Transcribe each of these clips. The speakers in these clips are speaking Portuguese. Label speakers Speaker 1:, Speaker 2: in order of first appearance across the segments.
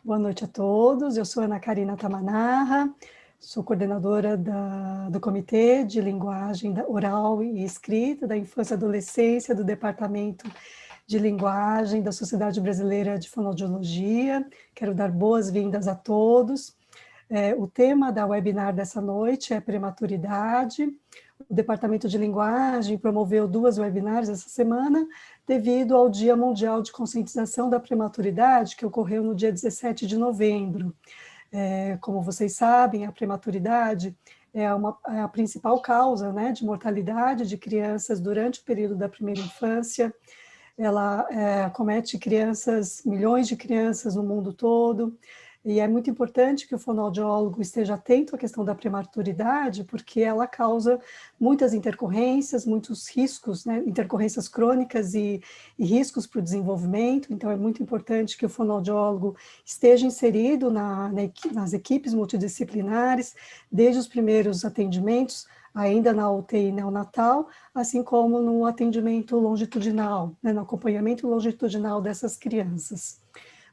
Speaker 1: Boa noite a todos. Eu sou Ana Karina Tamanarra, sou coordenadora do Comitê de Linguagem Oral e Escrita da Infância e Adolescência do Departamento de Linguagem da Sociedade Brasileira de Fonoaudiologia. Quero dar boas-vindas a todos. O tema da webinar dessa noite é prematuridade. O Departamento de Linguagem promoveu 2 webinars essa semana, devido ao Dia Mundial de Conscientização da Prematuridade, que ocorreu no dia 17 de novembro. Como vocês sabem, a prematuridade é a principal causa, né, de mortalidade de crianças durante o período da primeira infância. Ela acomete crianças, milhões de crianças no mundo todo, e é muito importante que o fonoaudiólogo esteja atento à questão da prematuridade, porque ela causa muitas intercorrências, muitos riscos, né, intercorrências crônicas e riscos para o desenvolvimento. Então é muito importante que o fonoaudiólogo esteja inserido nas equipes multidisciplinares, desde os primeiros atendimentos, ainda na UTI neonatal, assim como no atendimento longitudinal, né, no acompanhamento longitudinal dessas crianças.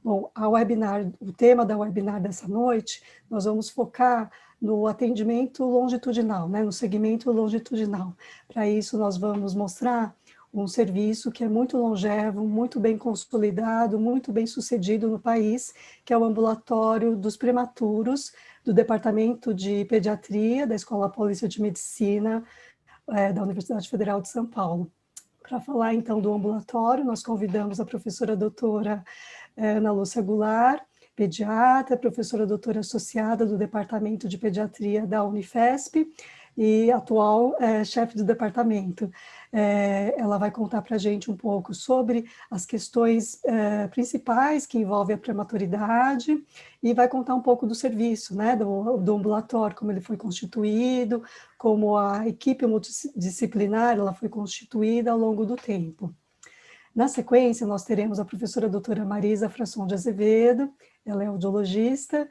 Speaker 1: Bom, o tema da webinar dessa noite, nós vamos focar no atendimento longitudinal, né, no segmento longitudinal. Para isso, nós vamos mostrar um serviço que é muito longevo, muito bem consolidado, muito bem sucedido no país, que é o ambulatório dos prematuros, do Departamento de Pediatria, da Escola Paulista de Medicina, da Universidade Federal de São Paulo. Para falar, então, do ambulatório, nós convidamos a professora doutora Ana Lúcia Goulart, pediatra, professora doutora associada do Departamento de Pediatria da Unifesp e atual chefe do departamento. Ela vai contar para a gente um pouco sobre as questões principais que envolvem a prematuridade e vai contar um pouco do serviço, né, do ambulatório, como ele foi constituído, como a equipe multidisciplinar ela foi constituída ao longo do tempo. Na sequência, nós teremos a professora doutora Marisa Frasson de Azevedo, ela é audiologista,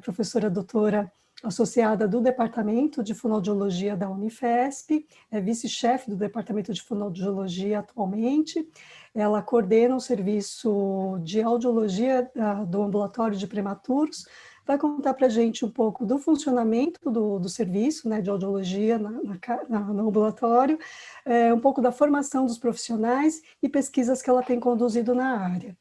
Speaker 1: professora doutora associada do Departamento de Fonoaudiologia da Unifesp, é vice-chefe do Departamento de Fonoaudiologia atualmente, ela coordena o serviço de audiologia do ambulatório de prematuros, vai contar para a gente um pouco do funcionamento do serviço, né, de audiologia no ambulatório, um pouco da formação dos profissionais e pesquisas que ela tem conduzido na área.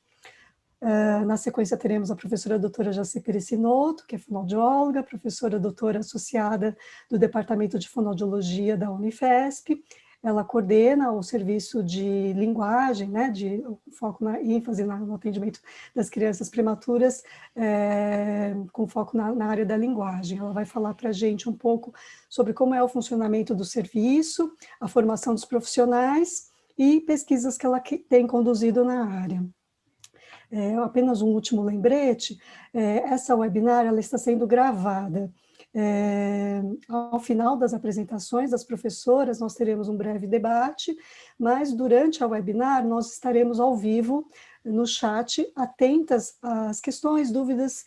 Speaker 1: Na sequência, teremos a professora doutora Jaci Pericinoto, que é fonoaudióloga, professora doutora associada do Departamento de Fonoaudiologia da Unifesp. Ela coordena o serviço de linguagem, né, de foco na ênfase no atendimento das crianças prematuras, com foco na área da linguagem. Ela vai falar para a gente um pouco sobre como é o funcionamento do serviço, a formação dos profissionais e pesquisas que ela tem conduzido na área. Apenas um último lembrete, essa webinar ela está sendo gravada. Ao final das apresentações das professoras, nós teremos um breve debate, mas durante a webinar nós estaremos ao vivo no chat, atentas às questões, dúvidas,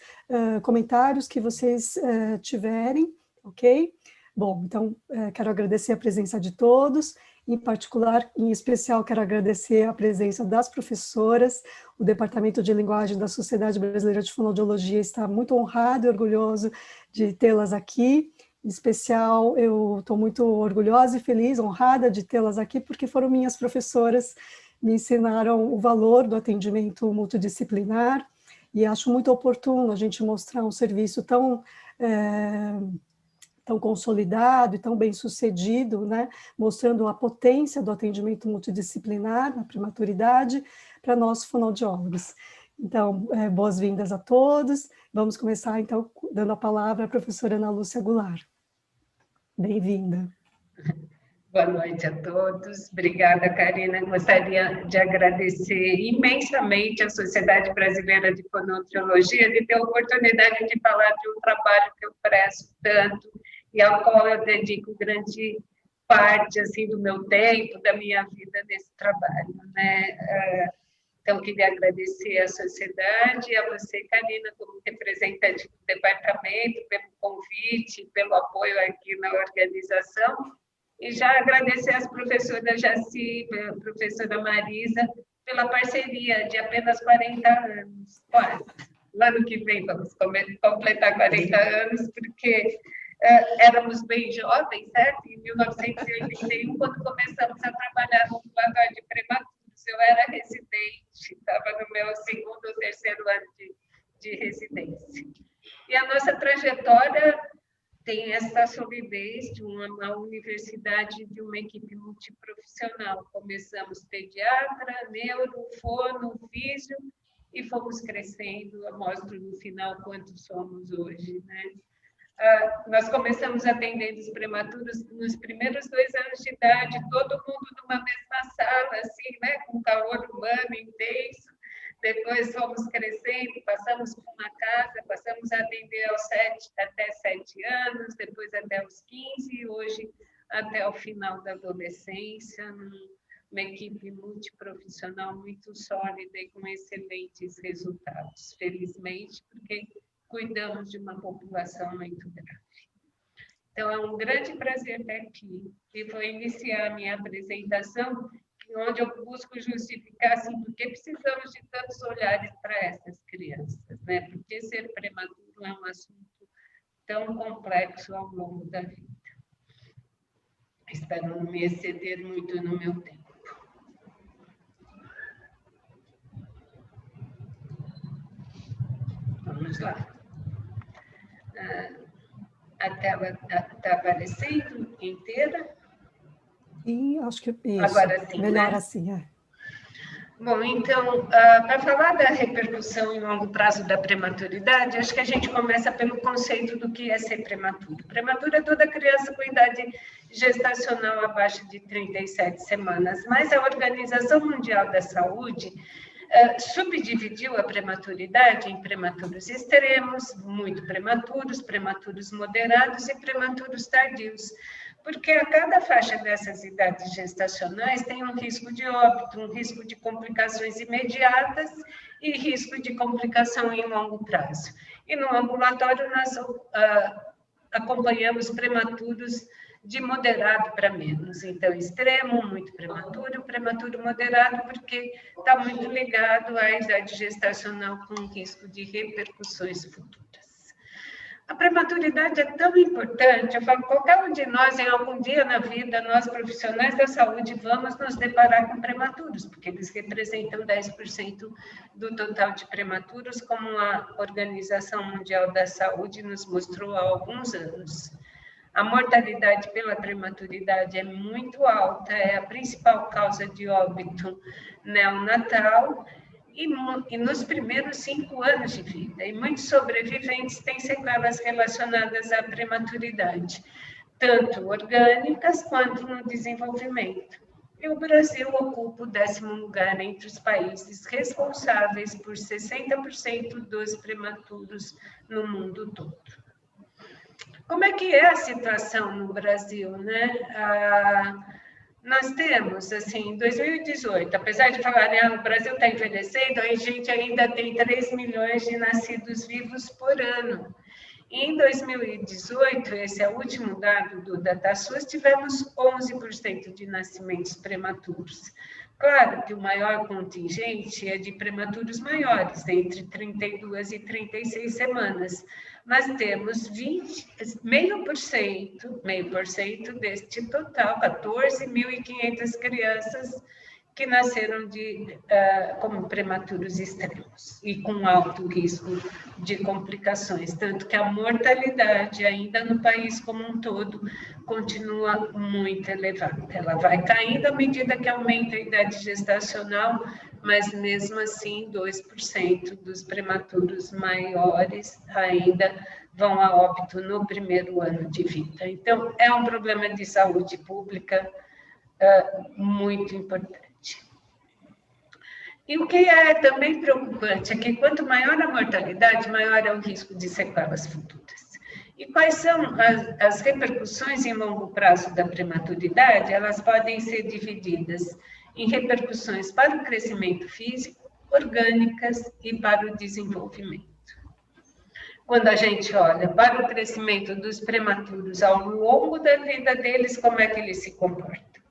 Speaker 1: comentários que vocês tiverem, ok? Bom, então, quero agradecer a presença de todos, em particular, em especial, quero agradecer a presença das professoras. O Departamento de Linguagem da Sociedade Brasileira de Fonoaudiologia está muito honrado e orgulhoso de tê-las aqui. Em especial, eu estou muito orgulhosa e feliz, honrada de tê-las aqui, porque foram minhas professoras, me ensinaram o valor do atendimento multidisciplinar, e acho muito oportuno a gente mostrar um serviço tão consolidado e tão bem sucedido, né, mostrando a potência do atendimento multidisciplinar na prematuridade para nós fonoaudiólogos. Então, boas-vindas a todos. Vamos começar, então, dando a palavra à professora Ana Lúcia Goulart. Bem-vinda.
Speaker 2: Boa noite a todos. Obrigada, Karina. Gostaria de agradecer imensamente à Sociedade Brasileira de Fonoaudiologia de ter a oportunidade de falar de um trabalho que eu presto tanto e ao qual eu dedico grande parte assim, do meu tempo, da minha vida nesse trabalho, né? Então, queria agradecer à sociedade e a você, Karina, como representante do departamento, pelo convite, pelo apoio aqui na organização. E já agradecer às professoras Jaci, a professora Marisa, pela parceria de apenas 40 anos, quase. Lá no que vem vamos completar 40 anos, porque éramos bem jovens, certo? Em 1981, quando começamos a trabalhar no ambulatório de prematuros, eu era residente, estava no meu segundo ou terceiro ano de residência. E a nossa trajetória tem essa solidez de uma universidade, de uma equipe multiprofissional. Começamos pediatra, neuro, fono, físio, e fomos crescendo. Eu mostro no final quantos somos hoje, né? Nós começamos atendendo os prematuros nos primeiros 2 anos de idade, todo mundo numa mesma sala, assim, né, com calor humano intenso. Depois fomos crescendo, passamos por uma casa, passamos a atender até 7 anos, depois até os 15, e hoje até o final da adolescência, uma equipe multiprofissional muito sólida e com excelentes resultados, felizmente, porque cuidamos de uma população muito grave. Então, é um grande prazer estar aqui e vou iniciar a minha apresentação, onde eu busco justificar assim, por que precisamos de tantos olhares para essas crianças, né? Porque ser prematuro é um assunto tão complexo ao longo da vida. Espero não me exceder muito no meu tempo. Vamos lá. A tela está aparecendo inteira?
Speaker 1: E acho que isso.
Speaker 2: Agora sim,
Speaker 1: melhor
Speaker 2: né?
Speaker 1: assim, é.
Speaker 2: Bom, então, para falar da repercussão em longo prazo da prematuridade, acho que a gente começa pelo conceito do que é ser prematuro. Prematuro é toda criança com idade gestacional abaixo de 37 semanas, mas a Organização Mundial da Saúde subdividiu a prematuridade em prematuros extremos, muito prematuros, prematuros moderados e prematuros tardios, porque a cada faixa dessas idades gestacionais tem um risco de óbito, um risco de complicações imediatas e risco de complicação em longo prazo. E no ambulatório nós acompanhamos prematuros de moderado para menos. Então, extremo, muito prematuro, prematuro moderado, porque está muito ligado à idade gestacional com risco de repercussões futuras. A prematuridade é tão importante, eu falo, qualquer um de nós, em algum dia na vida, nós profissionais da saúde, vamos nos deparar com prematuros, porque eles representam 10% do total de prematuros, como a Organização Mundial da Saúde nos mostrou há alguns anos. A mortalidade pela prematuridade é muito alta, é a principal causa de óbito neonatal, e nos primeiros 5 anos de vida. E muitos sobreviventes têm sequelas relacionadas à prematuridade, tanto orgânicas quanto no desenvolvimento. E o Brasil ocupa o 10º lugar entre os países responsáveis por 60% dos prematuros no mundo todo. Como é que é a situação no Brasil, né? Nós temos, assim, em 2018, apesar de falarem que o Brasil está envelhecendo, a gente ainda tem 3 milhões de nascidos vivos por ano. E em 2018, esse é o último dado do DataSUS, tivemos 11% de nascimentos prematuros. Claro que o maior contingente é de prematuros maiores, entre 32 e 36 semanas, mas temos 0,5% deste total, 14.500 crianças que nasceram como prematuros extremos e com alto risco de complicações, tanto que a mortalidade ainda no país como um todo continua muito elevada. Ela vai caindo à medida que aumenta a idade gestacional, mas mesmo assim 2% dos prematuros maiores ainda vão a óbito no primeiro ano de vida. Então, é um problema de saúde pública muito importante. E o que é também preocupante é que quanto maior a mortalidade, maior é o risco de sequelas futuras. E quais são as repercussões em longo prazo da prematuridade? Elas podem ser divididas em repercussões para o crescimento físico, orgânicas e para o desenvolvimento. Quando a gente olha para o crescimento dos prematuros ao longo da vida deles, como é que eles se comportam?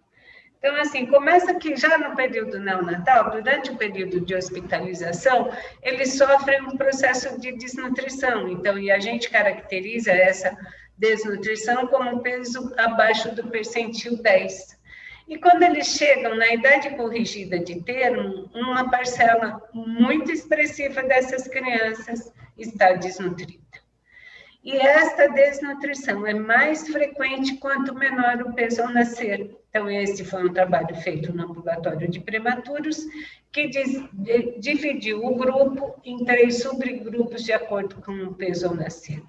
Speaker 2: Então, assim, começa que já no período neonatal, durante o período de hospitalização, eles sofrem um processo de desnutrição. Então, e a gente caracteriza essa desnutrição como um peso abaixo do percentil 10. E quando eles chegam na idade corrigida de termo, uma parcela muito expressiva dessas crianças está desnutrida. E esta desnutrição é mais frequente quanto menor o peso ao nascer. Então, esse foi um trabalho feito no ambulatório de prematuros, que dividiu o grupo em 3 subgrupos de acordo com o peso ao nascer.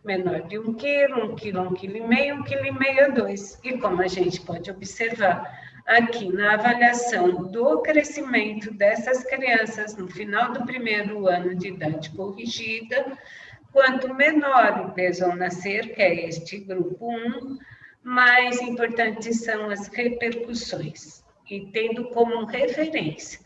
Speaker 2: Menor de 1 quilo, 1 quilo, 1,5 kg, 1,5 kg a 2. E como a gente pode observar aqui na avaliação do crescimento dessas crianças no final do primeiro ano de idade corrigida, quanto menor o peso ao nascer, que é este grupo 1, mais importantes são as repercussões. E tendo como referência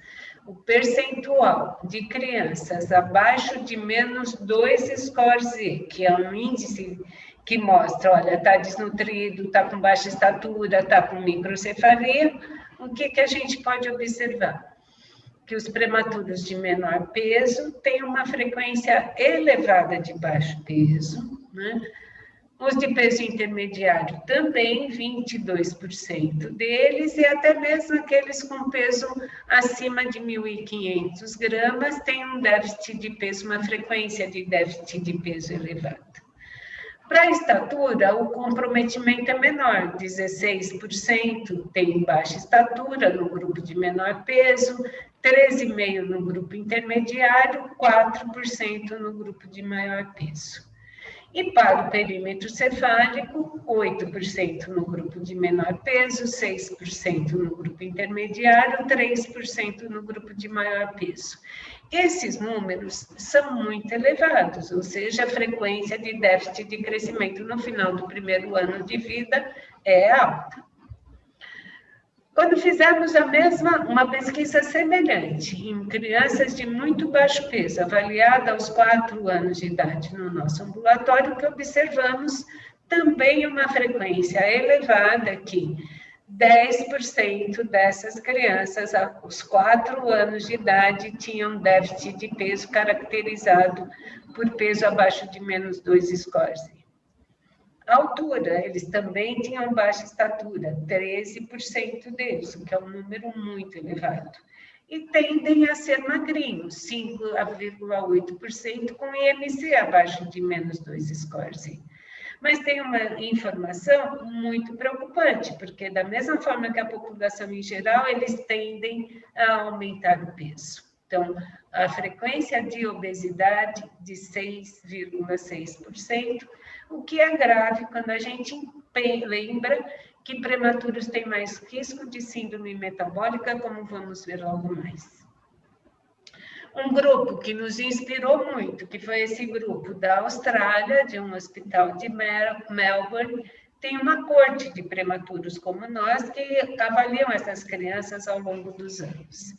Speaker 2: o percentual de crianças abaixo de menos 2 score-Z, que é um índice que mostra, olha, está desnutrido, está com baixa estatura, está com microcefalia, o que a gente pode observar? Que os prematuros de menor peso têm uma frequência elevada de baixo peso, né? Os de peso intermediário também, 22% deles, e até mesmo aqueles com peso acima de 1.500 gramas têm um déficit de peso, uma frequência de déficit de peso elevada. Para a estatura, o comprometimento é menor, 16% tem baixa estatura no grupo de menor peso, 13,5% no grupo intermediário, 4% no grupo de maior peso. E para o perímetro cefálico, 8% no grupo de menor peso, 6% no grupo intermediário, 3% no grupo de maior peso. Esses números são muito elevados, ou seja, a frequência de déficit de crescimento no final do primeiro ano de vida é alta. Quando fizemos uma pesquisa semelhante em crianças de muito baixo peso, avaliada aos 4 anos de idade no nosso ambulatório, que observamos também uma frequência elevada que 10% dessas crianças aos 4 anos de idade tinham déficit de peso caracterizado por peso abaixo de menos 2 scores. A altura, eles também tinham baixa estatura, 13% deles, o que é um número muito elevado. E tendem a ser magrinhos, 5,8%, com IMC abaixo de menos 2 scores. Mas tem uma informação muito preocupante, porque da mesma forma que a população em geral, eles tendem a aumentar o peso. Então, a frequência de obesidade de 6,6%, o que é grave quando a gente lembra que prematuros têm mais risco de síndrome metabólica, como vamos ver logo mais. Um grupo que nos inspirou muito, que foi esse grupo da Austrália, de um hospital de Melbourne, tem uma corte de prematuros como nós, que avaliam essas crianças ao longo dos anos.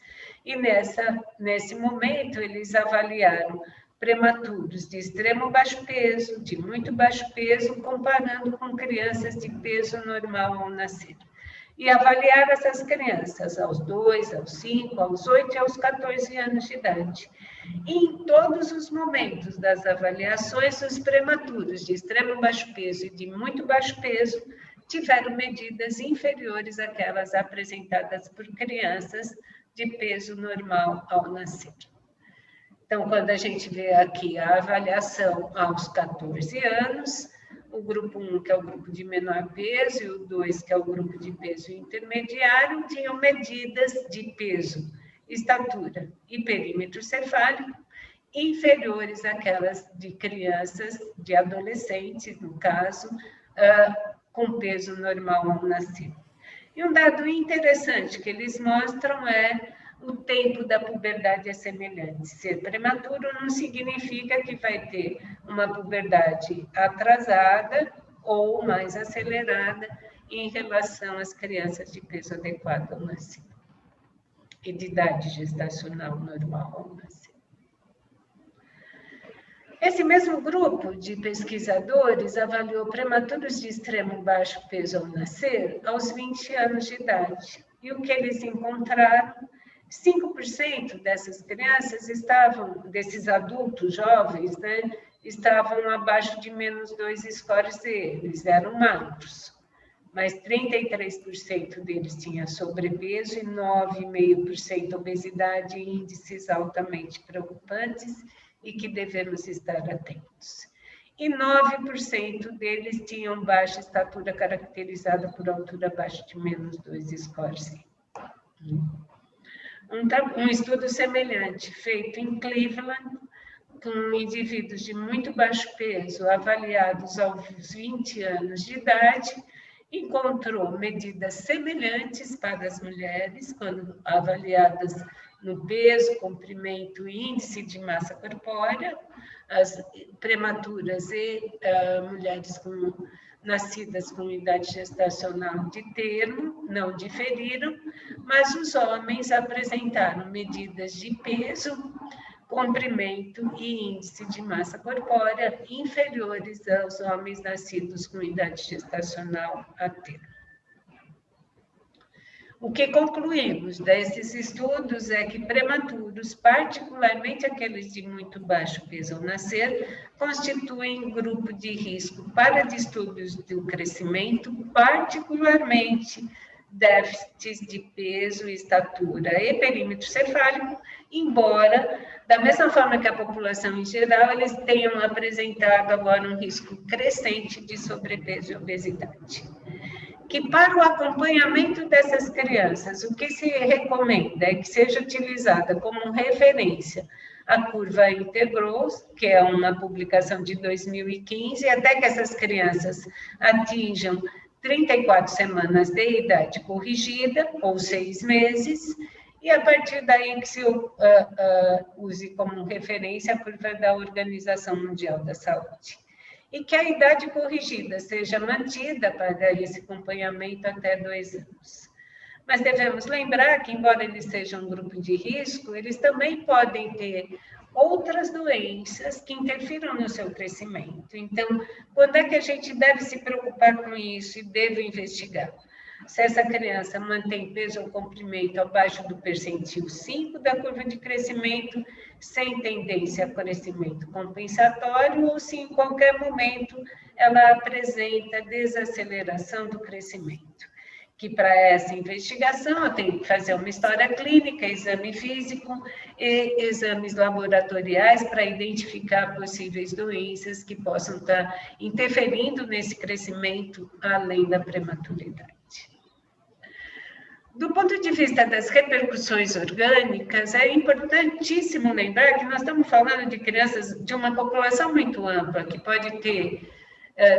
Speaker 2: E nesse momento, eles avaliaram prematuros de extremo baixo peso, de muito baixo peso, comparando com crianças de peso normal ao nascer. E avaliar essas crianças aos 2, aos 5, aos 8 e aos 14 anos de idade. E em todos os momentos das avaliações, os prematuros de extremo baixo peso e de muito baixo peso tiveram medidas inferiores àquelas apresentadas por crianças de peso normal ao nascer. Então, quando a gente vê aqui a avaliação aos 14 anos, o grupo 1, que é o grupo de menor peso, e o 2, que é o grupo de peso intermediário, tinham medidas de peso, estatura e perímetro cefálico inferiores àquelas de crianças, de adolescentes, no caso, com peso normal ao nascer. E um dado interessante que eles mostram é o tempo da puberdade é semelhante. Ser prematuro não significa que vai ter uma puberdade atrasada ou mais acelerada em relação às crianças de peso adequado ao nascer e de idade gestacional normal ao nascer. Esse mesmo grupo de pesquisadores avaliou prematuros de extremo baixo peso ao nascer aos 20 anos de idade. E o que eles encontraram? 5% dessas crianças desses adultos jovens, né, estavam abaixo de -2 scores deles, eram magros. Mas 33% deles tinham sobrepeso e 9,5% obesidade, índices altamente preocupantes e que devemos estar atentos. E 9% deles tinham baixa estatura caracterizada por altura abaixo de -2 scores. Um estudo semelhante feito em Cleveland, com indivíduos de muito baixo peso, avaliados aos 20 anos de idade, encontrou medidas semelhantes para as mulheres, quando avaliadas no peso, comprimento e índice de massa corpórea, as prematuras e mulheres nascidas com idade gestacional de termo não diferiram, mas os homens apresentaram medidas de peso, comprimento e índice de massa corpórea inferiores aos homens nascidos com idade gestacional a termo. O que concluímos desses estudos é que prematuros, particularmente aqueles de muito baixo peso ao nascer, constituem grupo de risco para distúrbios do crescimento, particularmente déficits de peso, estatura e perímetro cefálico, embora, da mesma forma que a população em geral, eles tenham apresentado agora um risco crescente de sobrepeso e obesidade. Que para o acompanhamento dessas crianças, o que se recomenda é que seja utilizada como referência a curva Integros, que é uma publicação de 2015, até que essas crianças atinjam 34 semanas de idade corrigida, ou 6 meses, e a partir daí que se use como referência a curva da Organização Mundial da Saúde. E que a idade corrigida seja mantida para esse acompanhamento até 2 anos. Mas devemos lembrar que, embora eles sejam um grupo de risco, eles também podem ter outras doenças que interfiram no seu crescimento. Então, quando é que a gente deve se preocupar com isso e deve investigar? Se essa criança mantém peso ou comprimento abaixo do percentil 5 da curva de crescimento, sem tendência a crescimento compensatório, ou se em qualquer momento ela apresenta desaceleração do crescimento. Que para essa investigação eu tenho que fazer uma história clínica, exame físico e exames laboratoriais para identificar possíveis doenças que possam estar interferindo nesse crescimento além da prematuridade. Do ponto de vista das repercussões orgânicas, é importantíssimo lembrar que nós estamos falando de crianças de uma população muito ampla, que pode ter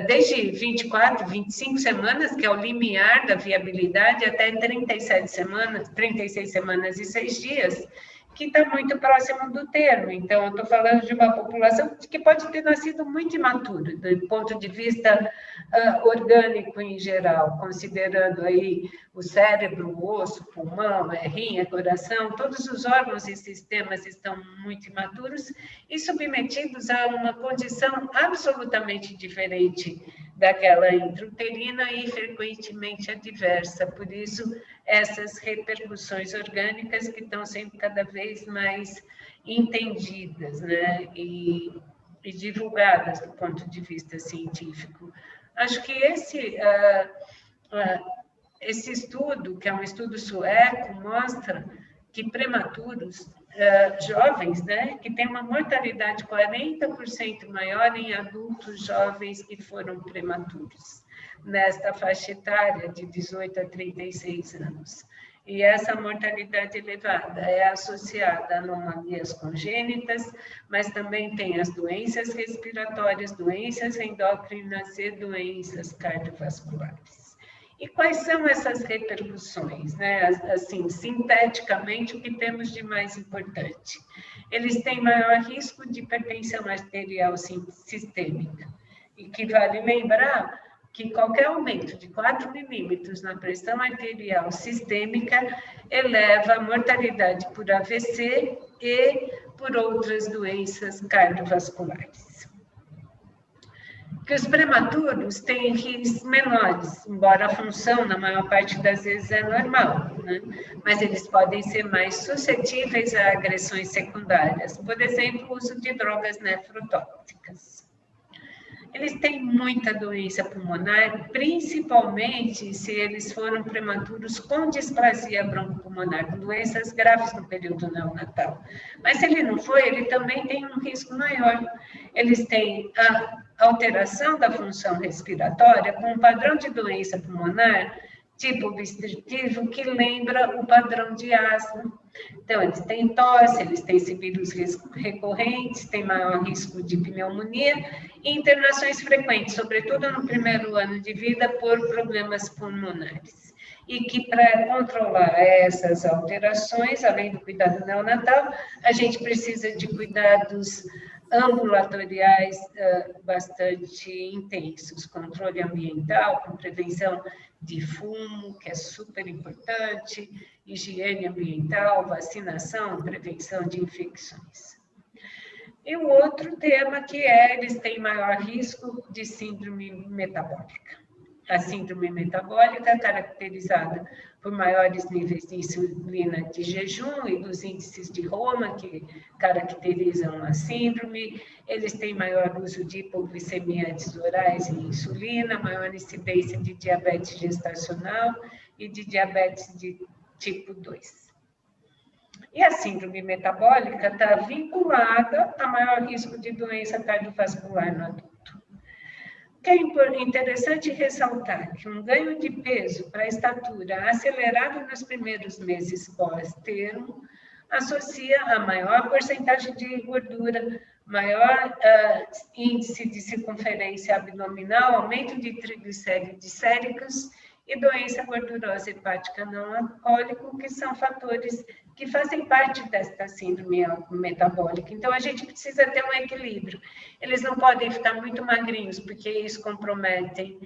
Speaker 2: desde 24, 25 semanas, que é o limiar da viabilidade, até 36 semanas e 6 dias, que está muito próximo do termo. Então, eu estou falando de uma população que pode ter nascido muito imatura, do ponto de vista orgânico em geral, considerando aí o cérebro, o osso, o pulmão, a rinha, coração, todos os órgãos e sistemas estão muito imaturos e submetidos a uma condição absolutamente diferente daquela intrauterina e frequentemente adversa. Por isso, essas repercussões orgânicas que estão sendo cada vez mais entendidas, né, e divulgadas do ponto de vista científico. Acho que esse estudo, que é um estudo sueco, mostra que prematuros jovens, né, que têm uma mortalidade 40% maior em adultos jovens que foram prematuros, nesta faixa etária de 18 a 36 anos. E essa mortalidade elevada é associada a anomalias congênitas, mas também tem as doenças respiratórias, doenças endócrinas e doenças cardiovasculares. E quais são essas repercussões, né? Assim, sinteticamente, o que temos de mais importante? Eles têm maior risco de hipertensão arterial sistêmica. E que vale lembrar que qualquer aumento de 4 milímetros na pressão arterial sistêmica eleva a mortalidade por AVC e por outras doenças cardiovasculares. que os prematuros têm riscos menores, embora a função, na maior parte das vezes, é normal, né? Mas eles podem ser mais suscetíveis a agressões secundárias, por exemplo, o uso de drogas nefrotóxicas. Eles têm muita doença pulmonar, principalmente se eles foram prematuros com displasia broncopulmonar, com doenças graves no período neonatal. Mas se ele não foi, ele também tem um risco maior. Eles têm a alteração da função respiratória com um padrão de doença pulmonar tipo obstrutivo que lembra o padrão de asma. Então, eles têm tosse, eles têm sibilos recorrentes, têm maior risco de pneumonia e internações frequentes, sobretudo no primeiro ano de vida, por problemas pulmonares. E que para controlar essas alterações, além do cuidado neonatal, a gente precisa de cuidados ambulatoriais bastante intensos, controle ambiental, com prevenção de fumo, que é super importante, higiene ambiental, vacinação, prevenção de infecções. E o outro tema que eles têm maior risco de síndrome metabólica. A síndrome metabólica é caracterizada por maiores níveis de insulina de jejum e dos índices de Roma, que caracterizam a síndrome. Eles têm maior uso de hipoglicemiantes orais e insulina, maior incidência de diabetes gestacional e de diabetes de tipo 2. E a síndrome metabólica está vinculada a maior risco de doença cardiovascular no adulto. O que é interessante ressaltar que um ganho de peso para a estatura acelerado nos primeiros meses pós-termo associa a maior porcentagem de gordura, maior índice de circunferência abdominal, aumento de triglicéridos séricos e doença gordurosa hepática não alcoólica, que são fatores que fazem parte desta síndrome metabólica. Então, a gente precisa ter um equilíbrio. Eles não podem ficar muito magrinhos, porque isso compromete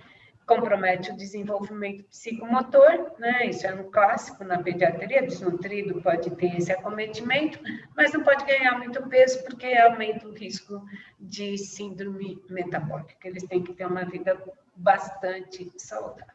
Speaker 2: o desenvolvimento psicomotor, né? Isso é um clássico na pediatria, desnutrido pode ter esse acometimento, mas não pode ganhar muito peso, porque aumenta o risco de síndrome metabólica. Eles têm que ter uma vida bastante saudável.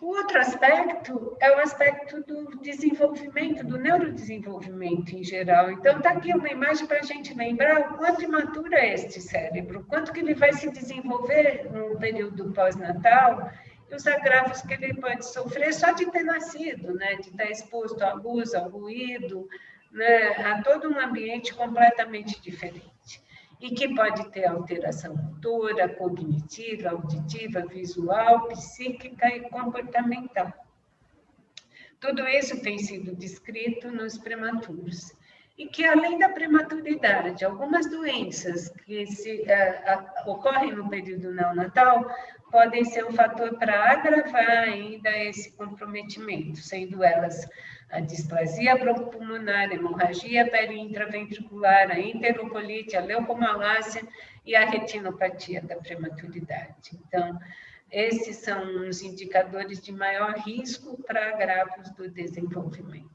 Speaker 2: O outro aspecto é o aspecto do desenvolvimento, do neurodesenvolvimento em geral. Então, está aqui uma imagem para a gente lembrar o quanto imaturo é este cérebro, quanto que ele vai se desenvolver no período pós-natal e os agravos que ele pode sofrer só de ter nascido, né? De estar exposto à luz, ao ruído, né? A todo um ambiente completamente diferente. E que pode ter alteração motora, cognitiva, auditiva, visual, psíquica e comportamental. Tudo isso tem sido descrito nos prematuros. E que, além da prematuridade, algumas doenças que ocorrem no período neonatal podem ser um fator para agravar ainda esse comprometimento, sendo elas a displasia broncopulmonar, a hemorragia periintraventricular, a enterocolite, a leucomalácia e a retinopatia da prematuridade. Então, esses são os indicadores de maior risco para agravos do desenvolvimento.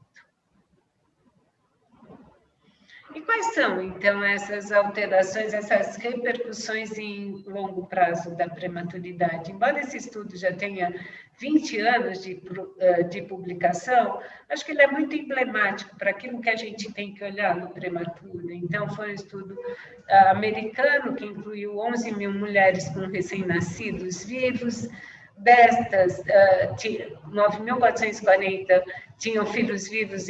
Speaker 2: E quais são, então, essas alterações, essas repercussões em longo prazo da prematuridade? Embora esse estudo já tenha 20 anos de publicação, acho que ele é muito emblemático para aquilo que a gente tem que olhar no prematuro. Então, foi um estudo americano que incluiu 11 mil mulheres com recém-nascidos vivos. Destas, 9.440 tinham filhos vivos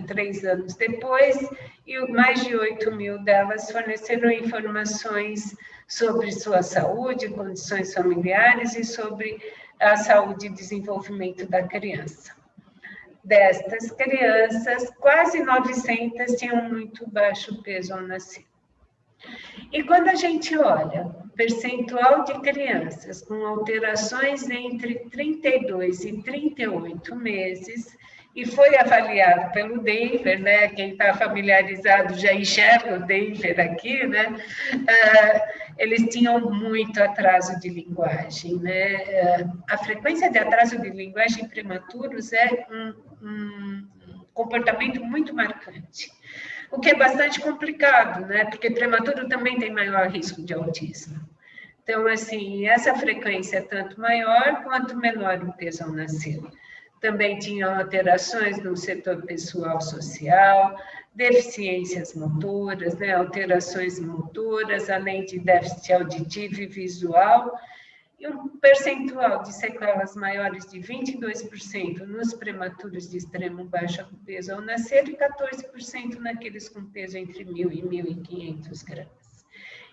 Speaker 2: 3 anos depois, e mais de 8 mil delas forneceram informações sobre sua saúde, condições familiares e sobre a saúde e desenvolvimento da criança. Destas crianças, quase 900 tinham muito baixo peso ao nascer. E quando a gente olha o percentual de crianças com alterações entre 32 e 38 meses, e foi avaliado pelo Denver, né? Quem está familiarizado já enxerga o Denver aqui, né? Eles tinham muito atraso de linguagem, né? A frequência de atraso de linguagem em prematuros é um comportamento muito marcante. o que é bastante complicado, né? Porque prematuro também tem maior risco de autismo. Então, assim, essa frequência é tanto maior quanto menor o peso ao nascer. Também tinham alterações no setor pessoal social, deficiências motoras, né? Alterações motoras, além de déficit auditivo e visual, e um percentual de sequelas maiores de 22% nos prematuros de extremo baixo peso ao nascer e 14% naqueles com peso entre 1.000 e 1.500 gramas.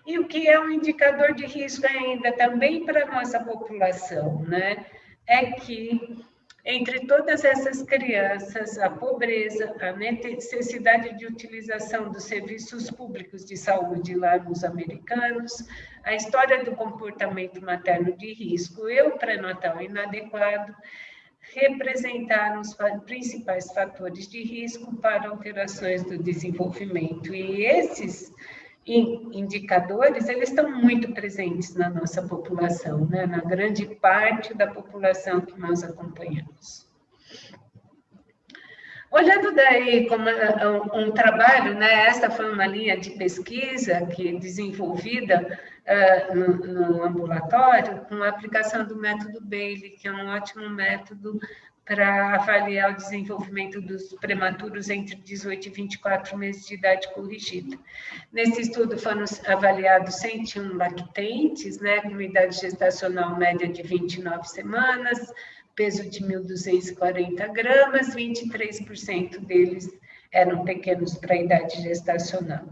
Speaker 2: E o que é um indicador de risco ainda também para a nossa população, né? É que entre todas essas crianças, a pobreza, a necessidade de utilização dos serviços públicos de saúde lá nos americanos, a história do comportamento materno de risco e o pré-natal inadequado, representaram os principais fatores de risco para alterações do desenvolvimento. E esses indicadores, eles estão muito presentes na nossa população, né? Na grande parte da população que nós acompanhamos. Olhando daí como um trabalho, né? Esta foi uma linha de pesquisa que desenvolvida no ambulatório com a aplicação do método Bailey, que é um ótimo método para avaliar o desenvolvimento dos prematuros entre 18 e 24 meses de idade corrigida. Nesse estudo foram avaliados 101 lactentes, né, com idade gestacional média de 29 semanas, peso de 1.240 gramas, 23% deles eram pequenos para a idade gestacional.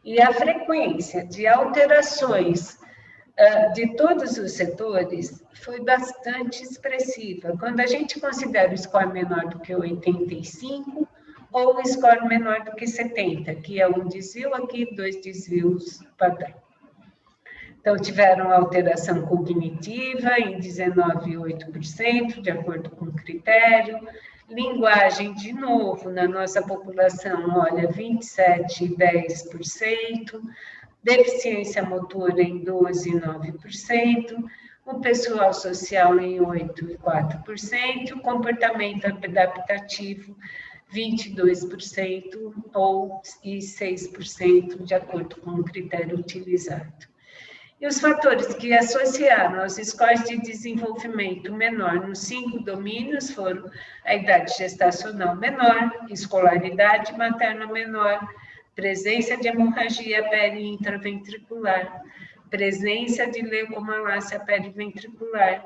Speaker 2: E a frequência de alterações de todos os setores foi bastante expressiva. Quando a gente considera o score menor do que 85 ou o score menor do que 70, que é um desvio aqui, 2 desvios padrão. Então, tiveram alteração cognitiva em 19,8%, de acordo com o critério. Linguagem, de novo, na nossa população, olha, 27,10%. Deficiência motora em 12,9%, o pessoal social em 8,4%, comportamento adaptativo 22% e 6% de acordo com o critério utilizado. E os fatores que associaram aos scores de desenvolvimento menor nos 5 domínios foram a idade gestacional menor, escolaridade materna menor, presença de hemorragia peri-intraventricular, presença de leucomalácia periventricular,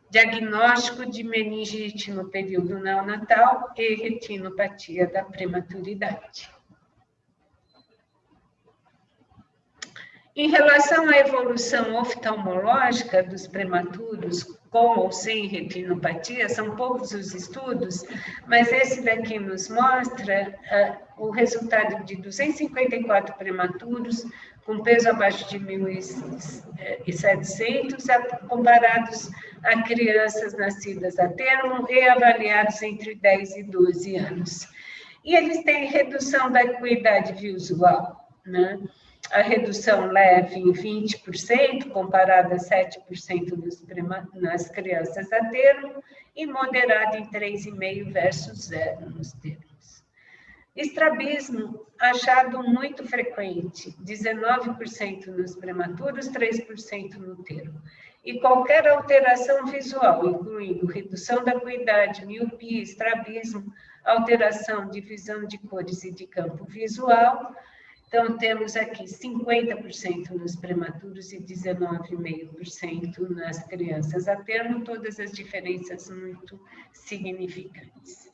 Speaker 2: diagnóstico de meningite no período neonatal e retinopatia da prematuridade. Em relação à evolução oftalmológica dos prematuros com ou sem retinopatia, são poucos os estudos, mas esse daqui nos mostra o resultado de 254 prematuros com peso abaixo de 1.700, comparados a crianças nascidas a termo e avaliados entre 10 e 12 anos. E eles têm redução da acuidade visual, né? A redução leve em 20%, comparada a 7% nas crianças a termo, e moderada em 3,5% versus 0 nos termos. Estrabismo, achado muito frequente, 19% nos prematuros, 3% no termo. E qualquer alteração visual, incluindo redução da acuidade, miopia, estrabismo, alteração de visão de cores e de campo visual. Então, temos aqui 50% nos prematuros e 19,5% nas crianças a termo, todas as diferenças muito significantes.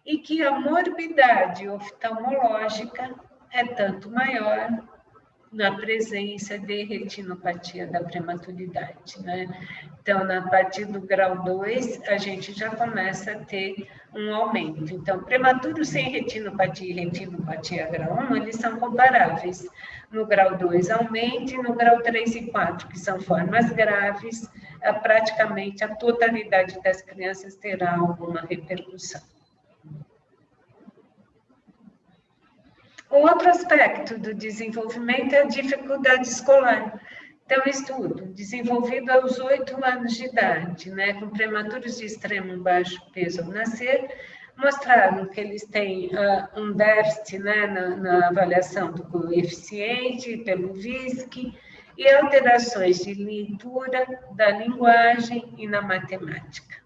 Speaker 2: E que a morbidade oftalmológica é tanto maior na presença de retinopatia da prematuridade, né? Então, a partir do grau 2, a gente já começa a ter um aumento. Então, prematuros sem retinopatia e retinopatia grau 1, eles são comparáveis. No grau 2 aumenta, e no grau 3 e 4, que são formas graves, praticamente a totalidade das crianças terá alguma repercussão. Um outro aspecto do desenvolvimento é a dificuldade escolar. Então, estudo desenvolvido aos 8 anos de idade, né, com prematuros de extremo baixo peso ao nascer, mostraram que eles têm um déficit, né, na avaliação do coeficiente pelo VISC e alterações de leitura, da linguagem e na matemática.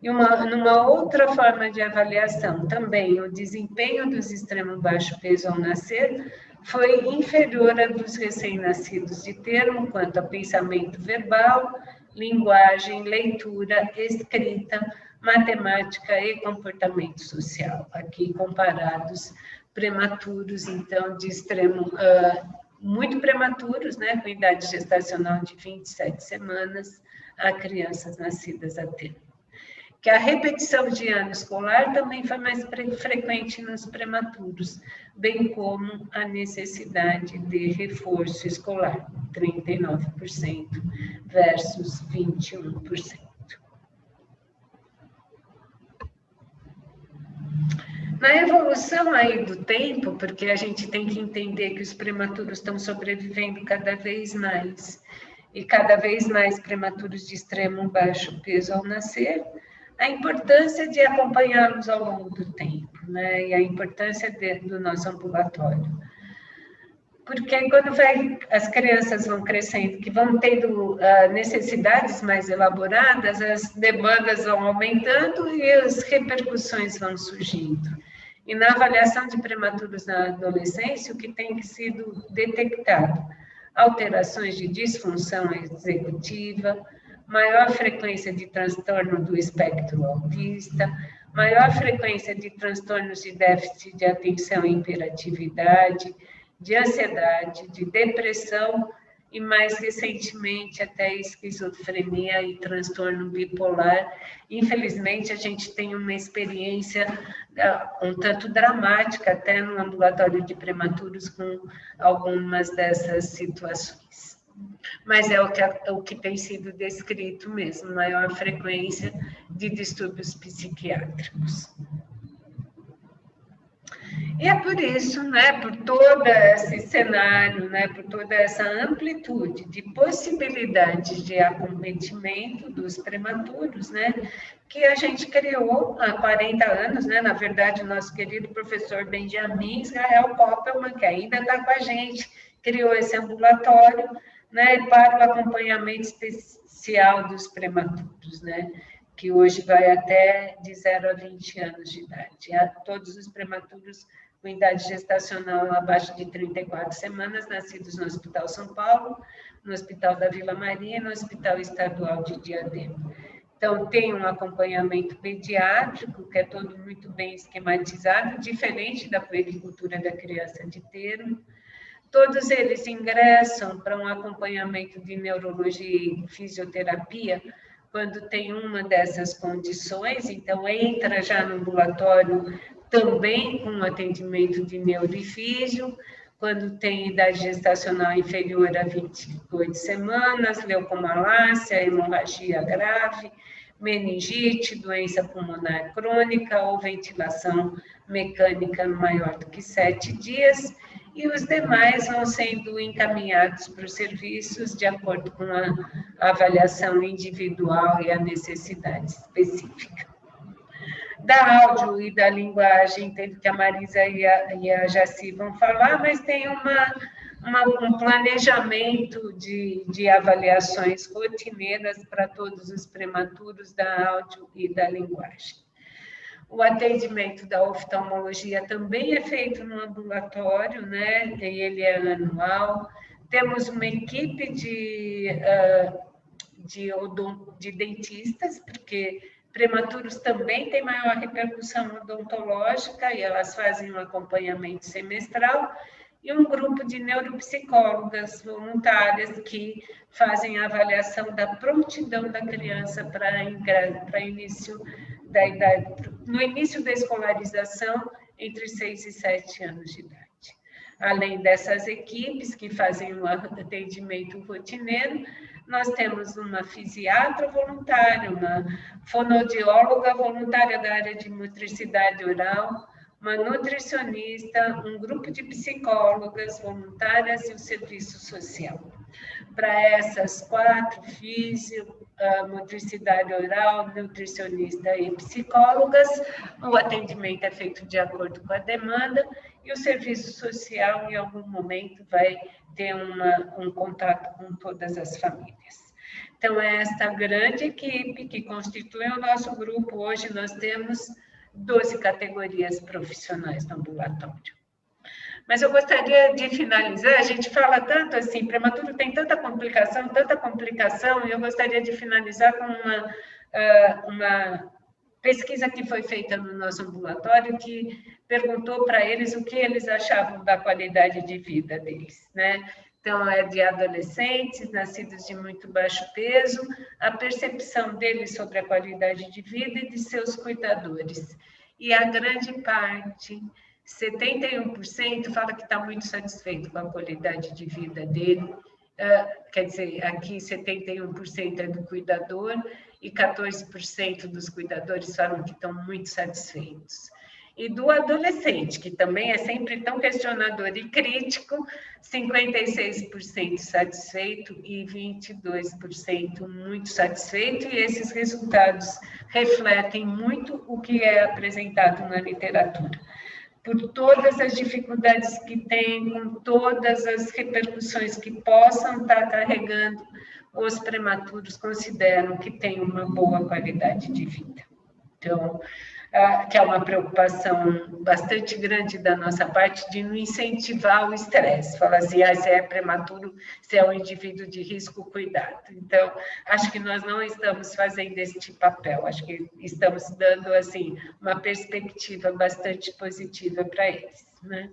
Speaker 2: E numa outra forma de avaliação, também o desempenho dos extremo baixo peso ao nascer foi inferior a dos recém-nascidos de termo quanto a pensamento verbal, linguagem, leitura, escrita, matemática e comportamento social. Aqui comparados prematuros, então, de extremo, muito prematuros, né, com idade gestacional de 27 semanas, a crianças nascidas a termo. Que a repetição de ano escolar também foi mais frequente nos prematuros, bem como a necessidade de reforço escolar, 39% versus 21%. Na evolução aí do tempo, porque a gente tem que entender que os prematuros estão sobrevivendo cada vez mais, e cada vez mais prematuros de extremo baixo peso ao nascer, a importância de acompanhá-los ao longo do tempo, né? E a importância do nosso ambulatório. Porque quando as crianças vão crescendo, que vão tendo necessidades mais elaboradas, as demandas vão aumentando e as repercussões vão surgindo. E na avaliação de prematuros na adolescência, o que tem sido detectado? Alterações de disfunção executiva, maior frequência de transtorno do espectro autista, maior frequência de transtornos de déficit de atenção e hiperatividade, de ansiedade, de depressão e, mais recentemente, até esquizofrenia e transtorno bipolar. Infelizmente, a gente tem uma experiência um tanto dramática, até no ambulatório de prematuros, com algumas dessas situações. Mas é o que tem sido descrito mesmo, maior frequência de distúrbios psiquiátricos. E é por isso, né, por todo esse cenário, né, por toda essa amplitude de possibilidades de acometimento dos prematuros, né, que a gente criou há 40 anos, né, na verdade, o nosso querido professor Benjamin Israel Koppelman, que ainda está com a gente, criou esse ambulatório, né, para o acompanhamento especial dos prematuros, né, que hoje vai até de 0 a 20 anos de idade. A todos os prematuros com idade gestacional abaixo de 34 semanas, nascidos no Hospital São Paulo, no Hospital da Vila Maria e no Hospital Estadual de Diadema. Então, tem um acompanhamento pediátrico, que é todo muito bem esquematizado, diferente da puericultura da criança de termo. Todos eles ingressam para um acompanhamento de neurologia e fisioterapia, quando tem uma dessas condições, então entra já no ambulatório também com atendimento de neurofísio, quando tem idade gestacional inferior a 28 semanas, leucomalácia, hemorragia grave, meningite, doença pulmonar crônica ou ventilação mecânica maior do que 7 dias, e os demais vão sendo encaminhados para os serviços de acordo com a avaliação individual e a necessidade específica. Da áudio e da linguagem, entendo que a Marisa e a Jaci vão falar, mas tem um planejamento de avaliações rotineiras para todos os prematuros da áudio e da linguagem. O atendimento da oftalmologia também é feito no ambulatório, né? E ele é anual. Temos uma equipe de dentistas, porque prematuros também têm maior repercussão odontológica e elas fazem um acompanhamento semestral, e um grupo de neuropsicólogas voluntárias que fazem a avaliação da prontidão da criança para início da idade, no início da escolarização, entre 6 e 7 anos de idade. Além dessas equipes que fazem um atendimento rotineiro, nós temos uma fisiatra voluntária, uma fonoaudióloga voluntária da área de motricidade oral, uma nutricionista, um grupo de psicólogas voluntárias e o serviço social. Para essas 4, físio, motricidade oral, nutricionista e psicólogas, o atendimento é feito de acordo com a demanda e o serviço social, em algum momento, vai ter um contato com todas as famílias. Então, é esta grande equipe que constitui o nosso grupo. Hoje nós temos 12 categorias profissionais no ambulatório. Mas eu gostaria de finalizar, a gente fala tanto assim, prematuro tem tanta complicação, e eu gostaria de finalizar com uma pesquisa que foi feita no nosso ambulatório, que perguntou para eles o que eles achavam da qualidade de vida deles, né? Então, é de adolescentes, nascidos de muito baixo peso, a percepção deles sobre a qualidade de vida e de seus cuidadores. E a grande parte, 71%, fala que está muito satisfeito com a qualidade de vida dele. Quer dizer, aqui 71% é do cuidador e 14% dos cuidadores falam que estão muito satisfeitos. E do adolescente, que também é sempre tão questionador e crítico, 56% satisfeito e 22% muito satisfeito, e esses resultados refletem muito o que é apresentado na literatura. Por todas as dificuldades que tem, com todas as repercussões que possam estar carregando, os prematuros consideram que têm uma boa qualidade de vida. Então, que é uma preocupação bastante grande da nossa parte de não incentivar o estresse. Falar assim, se é prematuro, se é um indivíduo de risco, cuidado. Então, acho que nós não estamos fazendo este papel, acho que estamos dando, assim, uma perspectiva bastante positiva para eles, né?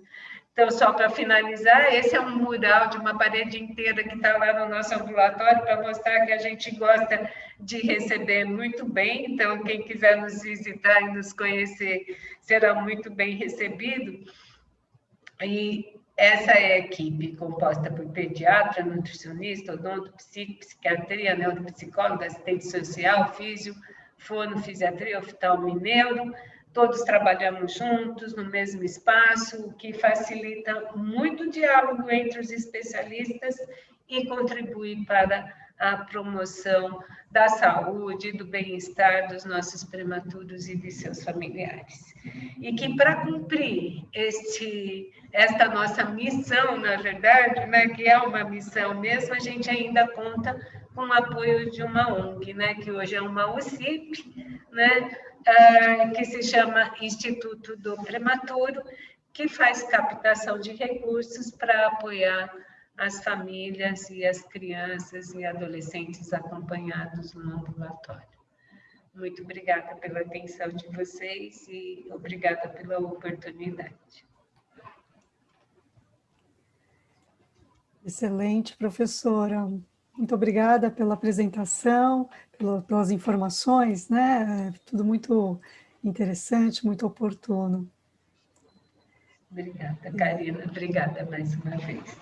Speaker 2: Então, só para finalizar, esse é um mural de uma parede inteira que está lá no nosso ambulatório para mostrar que a gente gosta de receber muito bem. Então, quem quiser nos visitar e nos conhecer será muito bem recebido. E essa é a equipe composta por pediatra, nutricionista, odonto, psiquiatria, neuropsicóloga, assistente social, físio, fono, fisiatria, oftalmo e neuro. Todos trabalhamos juntos, no mesmo espaço, o que facilita muito o diálogo entre os especialistas e contribui para a promoção da saúde, do bem-estar dos nossos prematuros e de seus familiares. E que, para cumprir esta nossa missão, na verdade, né, que é uma missão mesmo, a gente ainda conta com o apoio de uma ONG, né, que hoje é uma UCIP, né, que se chama Instituto do Prematuro, que faz captação de recursos para apoiar as famílias e as crianças e adolescentes acompanhados no ambulatório. Muito obrigada pela atenção de vocês e obrigada pela oportunidade.
Speaker 1: Excelente, professora. Muito obrigada pela apresentação, pelas informações, né? Tudo muito interessante, muito oportuno.
Speaker 2: Obrigada, Karina. Obrigada mais uma vez.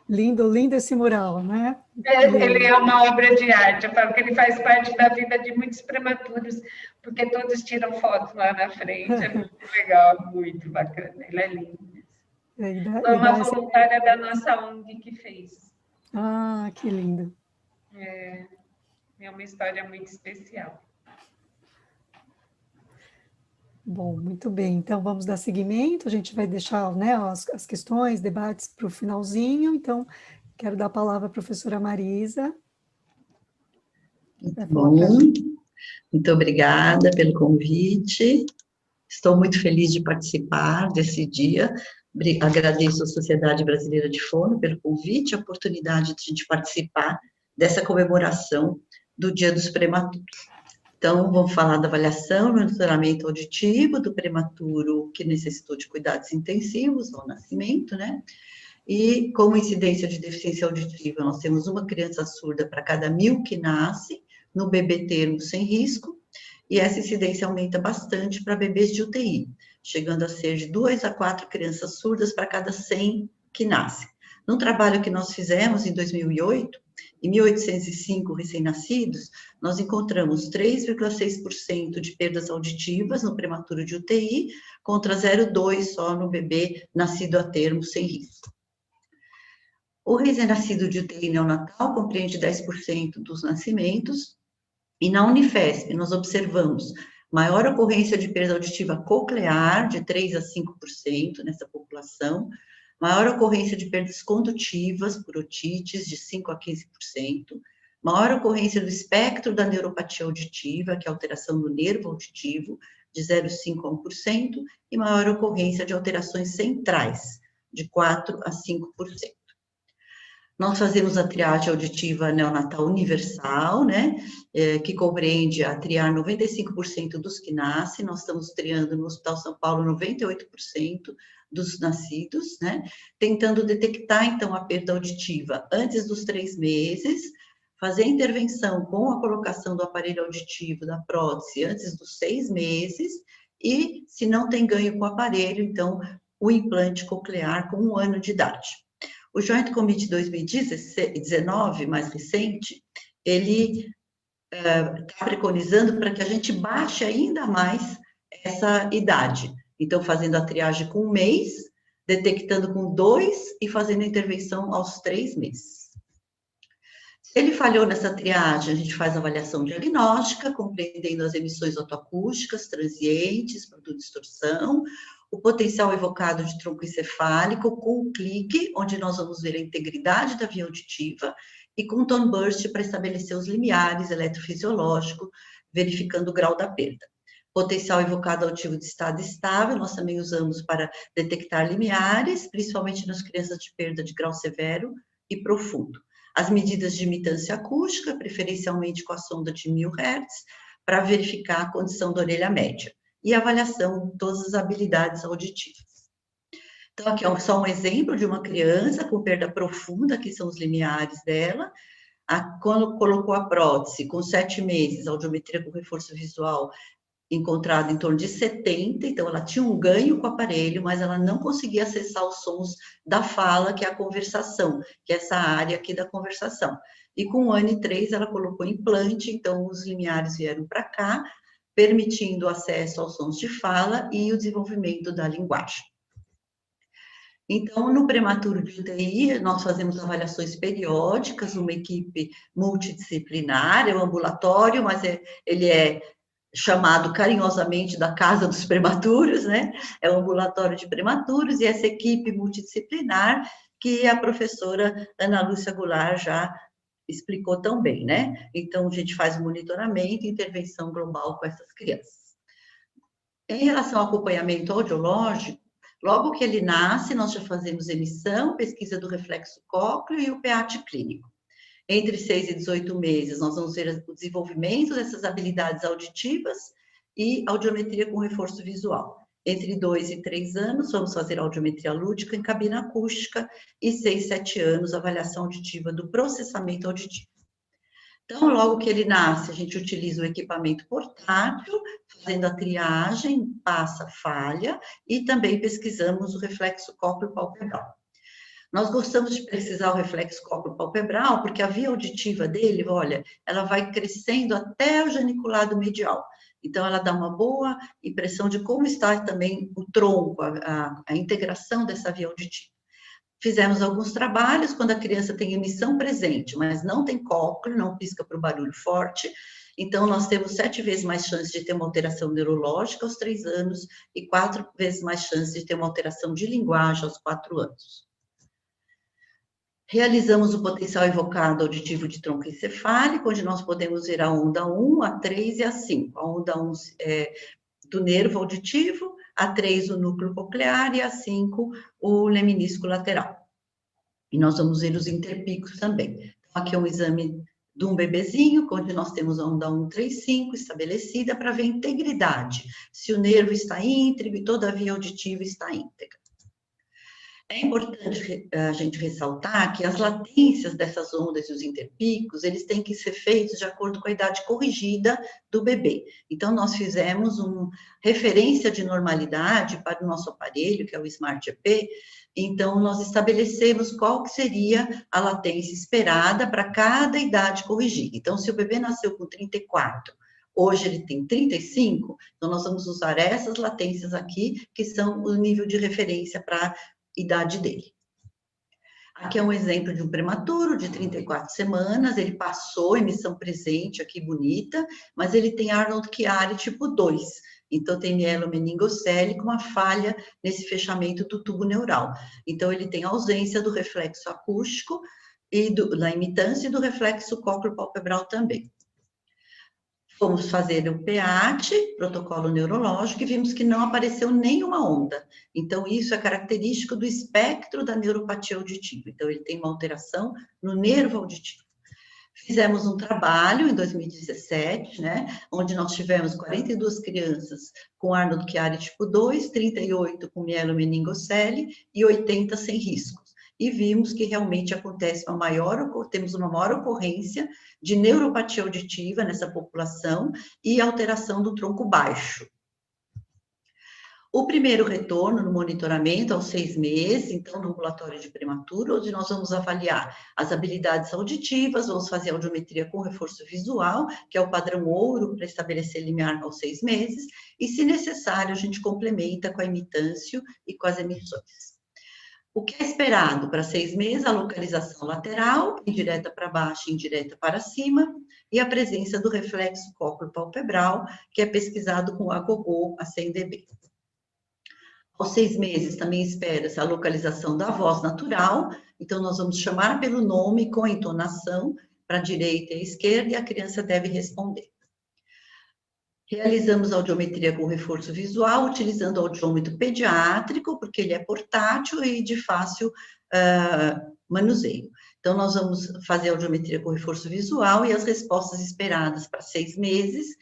Speaker 1: Lindo, lindo esse mural, né?
Speaker 2: Ele é uma obra de arte. Eu falo que ele faz parte da vida de muitos prematuros, porque todos tiram fotos lá na frente. É muito legal, muito bacana. Ele é lindo. Foi uma voluntária da nossa ONG que fez.
Speaker 1: Ah, que lindo.
Speaker 2: É uma história muito especial.
Speaker 1: Bom, muito bem. Então, vamos dar seguimento. A gente vai deixar, né, as questões, debates para o finalzinho. Então, quero dar a palavra à professora Marisa.
Speaker 3: Bom, muito obrigada pelo convite. Estou muito feliz de participar desse dia. Agradeço à Sociedade Brasileira de Fono pelo convite, a oportunidade de a gente participar dessa comemoração do Dia dos Prematuros. Então, vamos falar da avaliação, monitoramento auditivo do prematuro que necessitou de cuidados intensivos ao nascimento, né? E como incidência de deficiência auditiva, nós temos uma criança surda para cada 1.000 que nasce, no bebê termo sem risco, e essa incidência aumenta bastante para bebês de UTI, chegando a ser de 2 a 4 crianças surdas para cada 100 que nascem. Num trabalho que nós fizemos em 2008, em 1.805 recém-nascidos, nós encontramos 3,6% de perdas auditivas no prematuro de UTI, contra 0,2% só no bebê nascido a termo sem risco. O recém-nascido de UTI neonatal compreende 10% dos nascimentos, e na Unifesp nós observamos maior ocorrência de perda auditiva coclear, de 3 a 5% nessa população, maior ocorrência de perdas condutivas por otites, de 5 a 15%, maior ocorrência do espectro da neuropatia auditiva, que é a alteração do nervo auditivo, de 0,5 a 1%, e maior ocorrência de alterações centrais, de 4 a 5%. Nós fazemos a triagem auditiva neonatal universal, né, que compreende a triar 95% dos que nascem. Nós estamos triando no Hospital São Paulo 98% dos nascidos, né, tentando detectar, então, a perda auditiva antes dos 3 meses, fazer a intervenção com a colocação do aparelho auditivo, da prótese, antes dos 6 meses, e, se não tem ganho com o aparelho, então, o implante coclear com 1 ano de idade. O Joint Committee 2019, mais recente, ele está preconizando para que a gente baixe ainda mais essa idade. Então, fazendo a triagem com 1 mês, detectando com 2 e fazendo a intervenção aos 3 meses. Se ele falhou nessa triagem, a gente faz a avaliação diagnóstica, compreendendo as emissões otoacústicas, transientes, produto de distorção, o potencial evocado de tronco encefálico, com o clique, onde nós vamos ver a integridade da via auditiva, e com o tone burst para estabelecer os limiares eletrofisiológicos, verificando o grau da perda. Potencial evocado auditivo de estado estável, nós também usamos para detectar limiares, principalmente nas crianças de perda de grau severo e profundo. As medidas de imitância acústica, preferencialmente com a sonda de 1000 Hz, para verificar a condição da orelha média. E avaliação de todas as habilidades auditivas. Então, aqui é só um exemplo de uma criança com perda profunda, que são os limiares dela. Quando colocou a prótese, com 7 meses, a audiometria com reforço visual encontrada em torno de 70, então ela tinha um ganho com o aparelho, mas ela não conseguia acessar os sons da fala, que é a conversação, que é essa área aqui da conversação. E com 1 ano e 3, ela colocou implante, então os limiares vieram para cá, permitindo acesso aos sons de fala e o desenvolvimento da linguagem. Então, no prematuro de UTI, nós fazemos avaliações periódicas, uma equipe multidisciplinar, é um ambulatório, mas ele é chamado carinhosamente da Casa dos Prematuros, né? É um ambulatório de prematuros, e essa equipe multidisciplinar, que a professora Ana Lúcia Goulart já explicou tão bem, né? Então, a gente faz monitoramento e intervenção global com essas crianças. Em relação ao acompanhamento audiológico, logo que ele nasce, nós já fazemos emissão, pesquisa do reflexo cócleo e o PEAT clínico. Entre 6 e 18 meses, nós vamos ver o desenvolvimento dessas habilidades auditivas e audiometria com reforço visual. Entre 2 e 3 anos, vamos fazer audiometria lúdica em cabina acústica, e 6, 7 anos, avaliação auditiva do processamento auditivo. Então, logo que ele nasce, a gente utiliza o equipamento portátil, fazendo a triagem, passa, falha, e também pesquisamos o reflexo cócleo-palpebral. Nós gostamos de pesquisar o reflexo cócleo-palpebral, porque a via auditiva dele, olha, ela vai crescendo até o geniculado medial. Então, ela dá uma boa impressão de como está também o tronco, a integração dessa via auditiva. Fizemos alguns trabalhos quando a criança tem emissão presente, mas não tem cócleo, não pisca para o barulho forte. Então, nós temos 7 vezes mais chance de ter uma alteração neurológica aos 3 anos e 4 vezes mais chance de ter uma alteração de linguagem aos 4 anos. Realizamos o potencial evocado auditivo de tronco encefálico, onde nós podemos ver a onda 1, a 3 e a 5. A onda 1 é do nervo auditivo, a 3 o núcleo coclear e a 5 o leminisco lateral. E nós vamos ver os interpicos também. Então, aqui é um exame de um bebezinho, onde nós temos a onda 1, 3, 5 estabelecida para ver a integridade, se o nervo está íntegro e toda a via auditiva está íntegra. É importante a gente ressaltar que as latências dessas ondas e os interpicos, eles têm que ser feitos de acordo com a idade corrigida do bebê. Então, nós fizemos uma referência de normalidade para o nosso aparelho, que é o Smart EP. Então, nós estabelecemos qual que seria a latência esperada para cada idade corrigida. Então, se o bebê nasceu com 34, hoje ele tem 35, então nós vamos usar essas latências aqui, que são o nível de referência para idade dele. Aqui é um exemplo de um prematuro de 34 semanas, ele passou emissão presente, aqui bonita, mas ele tem Arnold-Chiari tipo 2, então tem mielomeningocele com uma falha nesse fechamento do tubo neural. Então ele tem ausência do reflexo acústico e da imitância e do reflexo cócleo-palpebral também. Fomos fazer o PEAT, protocolo neurológico, e vimos que não apareceu nenhuma onda. Então, isso é característico do espectro da neuropatia auditiva. Então, ele tem uma alteração no nervo auditivo. Fizemos um trabalho em 2017, né, onde nós tivemos 42 crianças com Arnold-Chiari tipo 2, 38 com mielomeningocele e 80 sem riscos. E vimos que realmente acontece temos uma maior ocorrência de neuropatia auditiva nessa população e alteração do tronco baixo. O primeiro retorno no monitoramento aos 6 meses, então no ambulatório de prematuro, onde nós vamos avaliar as habilidades auditivas, vamos fazer audiometria com reforço visual, que é o padrão ouro para estabelecer limiar aos 6 meses, e se necessário a gente complementa com a imitância e com as emissões. O que é esperado para 6 meses? A localização lateral, indireta para baixo e indireta para cima, e a presença do reflexo cócleo-palpebral, que é pesquisado com agogô a 100 dB. Aos 6 meses também espera-se a localização da voz natural, então nós vamos chamar pelo nome com entonação para a direita e a esquerda, e a criança deve responder. Realizamos audiometria com reforço visual, utilizando o audiômetro pediátrico, porque ele é portátil e de fácil manuseio. Então, nós vamos fazer audiometria com reforço visual e as respostas esperadas para 6 meses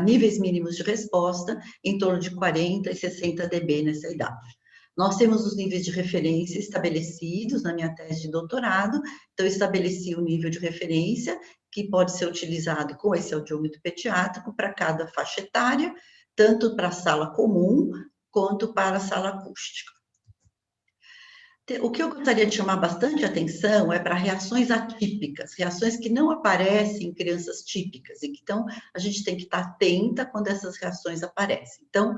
Speaker 3: níveis mínimos de resposta em torno de 40 e 60 dB nessa idade. Nós temos os níveis de referência estabelecidos na minha tese de doutorado, então estabeleci o nível de referência que pode ser utilizado com esse audiômetro pediátrico para cada faixa etária, tanto para a sala comum quanto para a sala acústica. O que eu gostaria de chamar bastante atenção é para reações atípicas, reações que não aparecem em crianças típicas, e que então a gente tem que estar atenta quando essas reações aparecem. Então,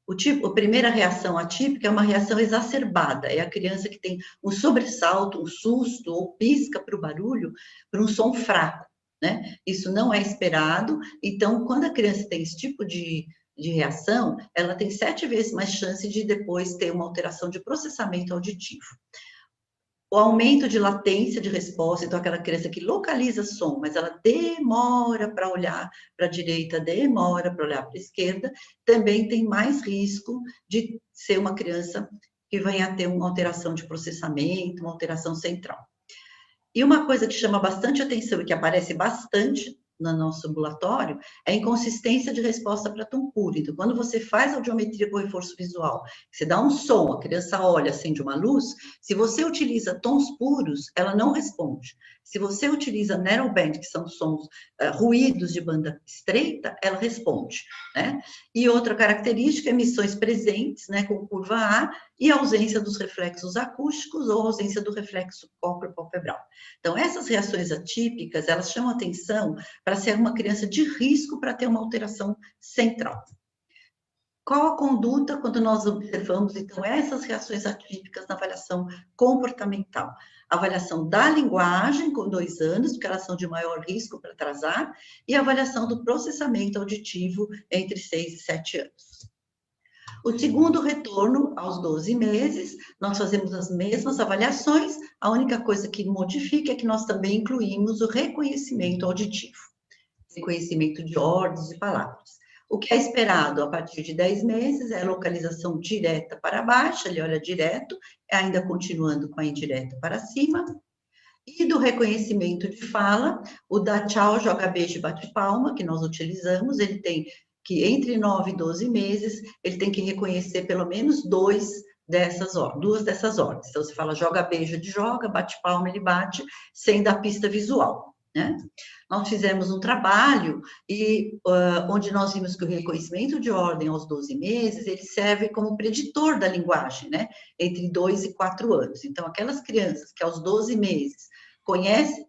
Speaker 3: a primeira reação atípica é uma reação exacerbada, é a criança que tem um sobressalto, um susto, ou pisca para o barulho, para um som fraco, né? Isso não é esperado, então, quando a criança tem esse tipo de reação, ela tem 7 vezes mais chance de depois ter uma alteração de processamento auditivo. O aumento de latência de resposta, então aquela criança que localiza som, mas ela demora para olhar para a direita, demora para olhar para a esquerda, também tem mais risco de ser uma criança que venha a ter uma alteração de processamento, uma alteração central. E uma coisa que chama bastante atenção e que aparece bastante no nosso ambulatório é a inconsistência de resposta para tom puro. Então, quando você faz audiometria com reforço visual, você dá um som, a criança olha, acende uma luz, se você utiliza tons puros, ela não responde. Se você utiliza narrowband, que são sons, ruídos de banda estreita, ela responde, né? E outra característica, emissões presentes, né, com curva A, e ausência dos reflexos acústicos ou ausência do reflexo cócleo-palpebral. Então, essas reações atípicas, elas chamam atenção para ser uma criança de risco para ter uma alteração central. Qual a conduta quando nós observamos, então, essas reações atípicas na avaliação comportamental? Avaliação da linguagem, com 2 anos, porque elas são de maior risco para atrasar, e avaliação do processamento auditivo entre 6 e 7 anos. O segundo retorno, aos 12 meses, nós fazemos as mesmas avaliações, a única coisa que modifica é que nós também incluímos o reconhecimento auditivo, reconhecimento de ordens e palavras. O que é esperado a partir de 10 meses é a localização direta para baixo, ele olha direto, ainda continuando com a indireta para cima. E do reconhecimento de fala, o dá tchau, joga beijo e bate palma, que nós utilizamos, ele tem que entre 9 e 12 meses, ele tem que reconhecer pelo menos 2 dessas ordens. Então, você fala joga beijo, ele joga, bate palma, ele bate, sem dar pista visual, né? Nós fizemos um trabalho onde nós vimos que o reconhecimento de ordem aos 12 meses, ele serve como preditor da linguagem, né? Entre 2 e 4 anos. Então, aquelas crianças que aos 12 meses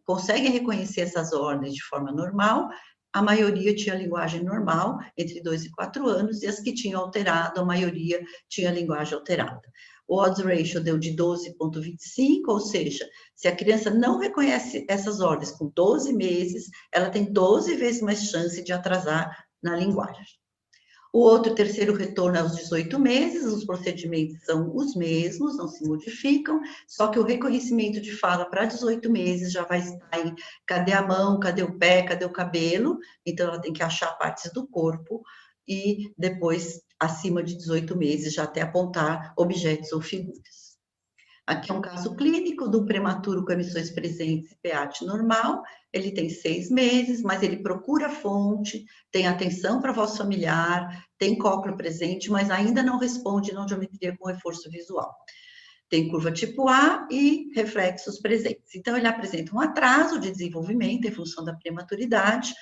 Speaker 3: conseguem reconhecer essas ordens de forma normal, a maioria tinha linguagem normal, entre 2 e 4 anos, e as que tinham alterado, a maioria tinha linguagem alterada. o odds ratio deu de 12,25, ou seja, se a criança não reconhece essas ordens com 12 meses, ela tem 12 vezes mais chance de atrasar na linguagem. O outro terceiro retorno é aos 18 meses, os procedimentos são os mesmos, não se modificam, só que o reconhecimento de fala para 18 meses já vai estar em cadê a mão, cadê o pé, cadê o cabelo, então ela tem que achar partes do corpo, e depois, acima de 18 meses, já até apontar objetos ou figuras. Aqui é um caso clínico de um prematuro com emissões presentes e PEAT normal. Ele tem 6 meses, mas ele procura a fonte, tem atenção para a voz familiar, tem cócleo presente, mas ainda não responde na audiometria com reforço visual. Tem curva tipo A e reflexos presentes. Então, ele apresenta um atraso de desenvolvimento em função da prematuridade.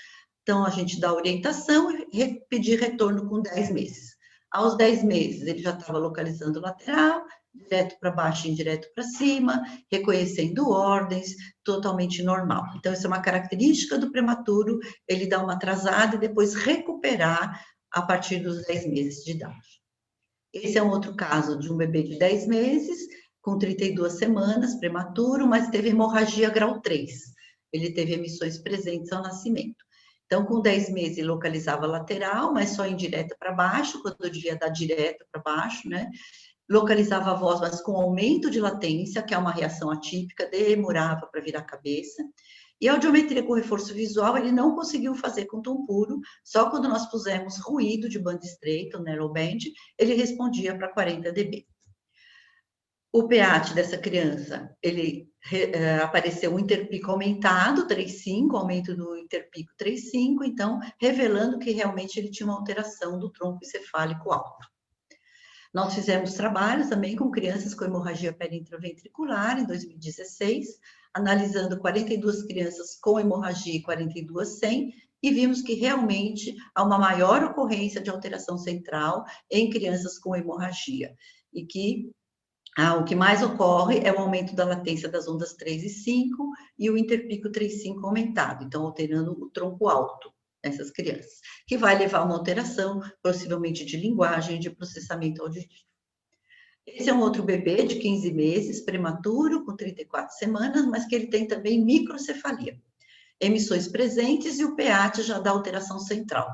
Speaker 3: Então, a gente dá orientação e pedir retorno com 10 meses. Aos 10 meses, ele já estava localizando o lateral, direto para baixo e indireto para cima, reconhecendo ordens, totalmente normal. Então, isso é uma característica do prematuro, ele dá uma atrasada e depois recuperar a partir dos 10 meses de idade. Esse é um outro caso de um bebê de 10 meses, com 32 semanas, prematuro, mas teve hemorragia grau 3. Ele teve emissões presentes ao nascimento. Então, com 10 meses, ele localizava lateral, mas só indireta para baixo, quando eu devia dar direta para baixo, né? Localizava a voz, mas com aumento de latência, que é uma reação atípica, demorava para virar a cabeça. E a audiometria com reforço visual, ele não conseguiu fazer com tom puro, só quando nós pusemos ruído de banda estreita, o narrowband, ele respondia para 40 dB. O PEAT dessa criança, ele apareceu um interpico aumentado, 3,5, aumento do interpico 3,5, então, revelando que realmente ele tinha uma alteração do tronco encefálico alto. Nós fizemos trabalhos também com crianças com hemorragia periintraventricular em 2016, analisando 42 crianças com hemorragia e 42 sem, e vimos que realmente há uma maior ocorrência de alteração central em crianças com hemorragia, e que o que mais ocorre é o aumento da latência das ondas 3 e 5 e o interpico 3,5 aumentado, então alterando o tronco alto nessas crianças, que vai levar a uma alteração, possivelmente de linguagem e de processamento auditivo. Esse é um outro bebê de 15 meses, prematuro, com 34 semanas, mas que ele tem também microcefalia. Emissões presentes e o PEAT já dá alteração central,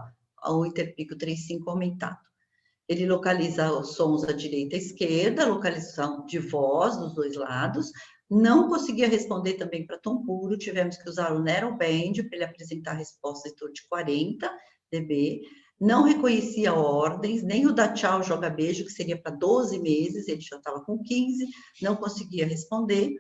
Speaker 3: o interpico 3,5 aumentado. Ele localiza os sons à direita e à esquerda, localização de voz dos dois lados. Não conseguia responder também para tom puro, tivemos que usar o narrowband para ele apresentar a resposta em torno de 40 dB. Não reconhecia ordens, nem o dá tchau, joga beijo, que seria para 12 meses, ele já estava com 15, não conseguia responder.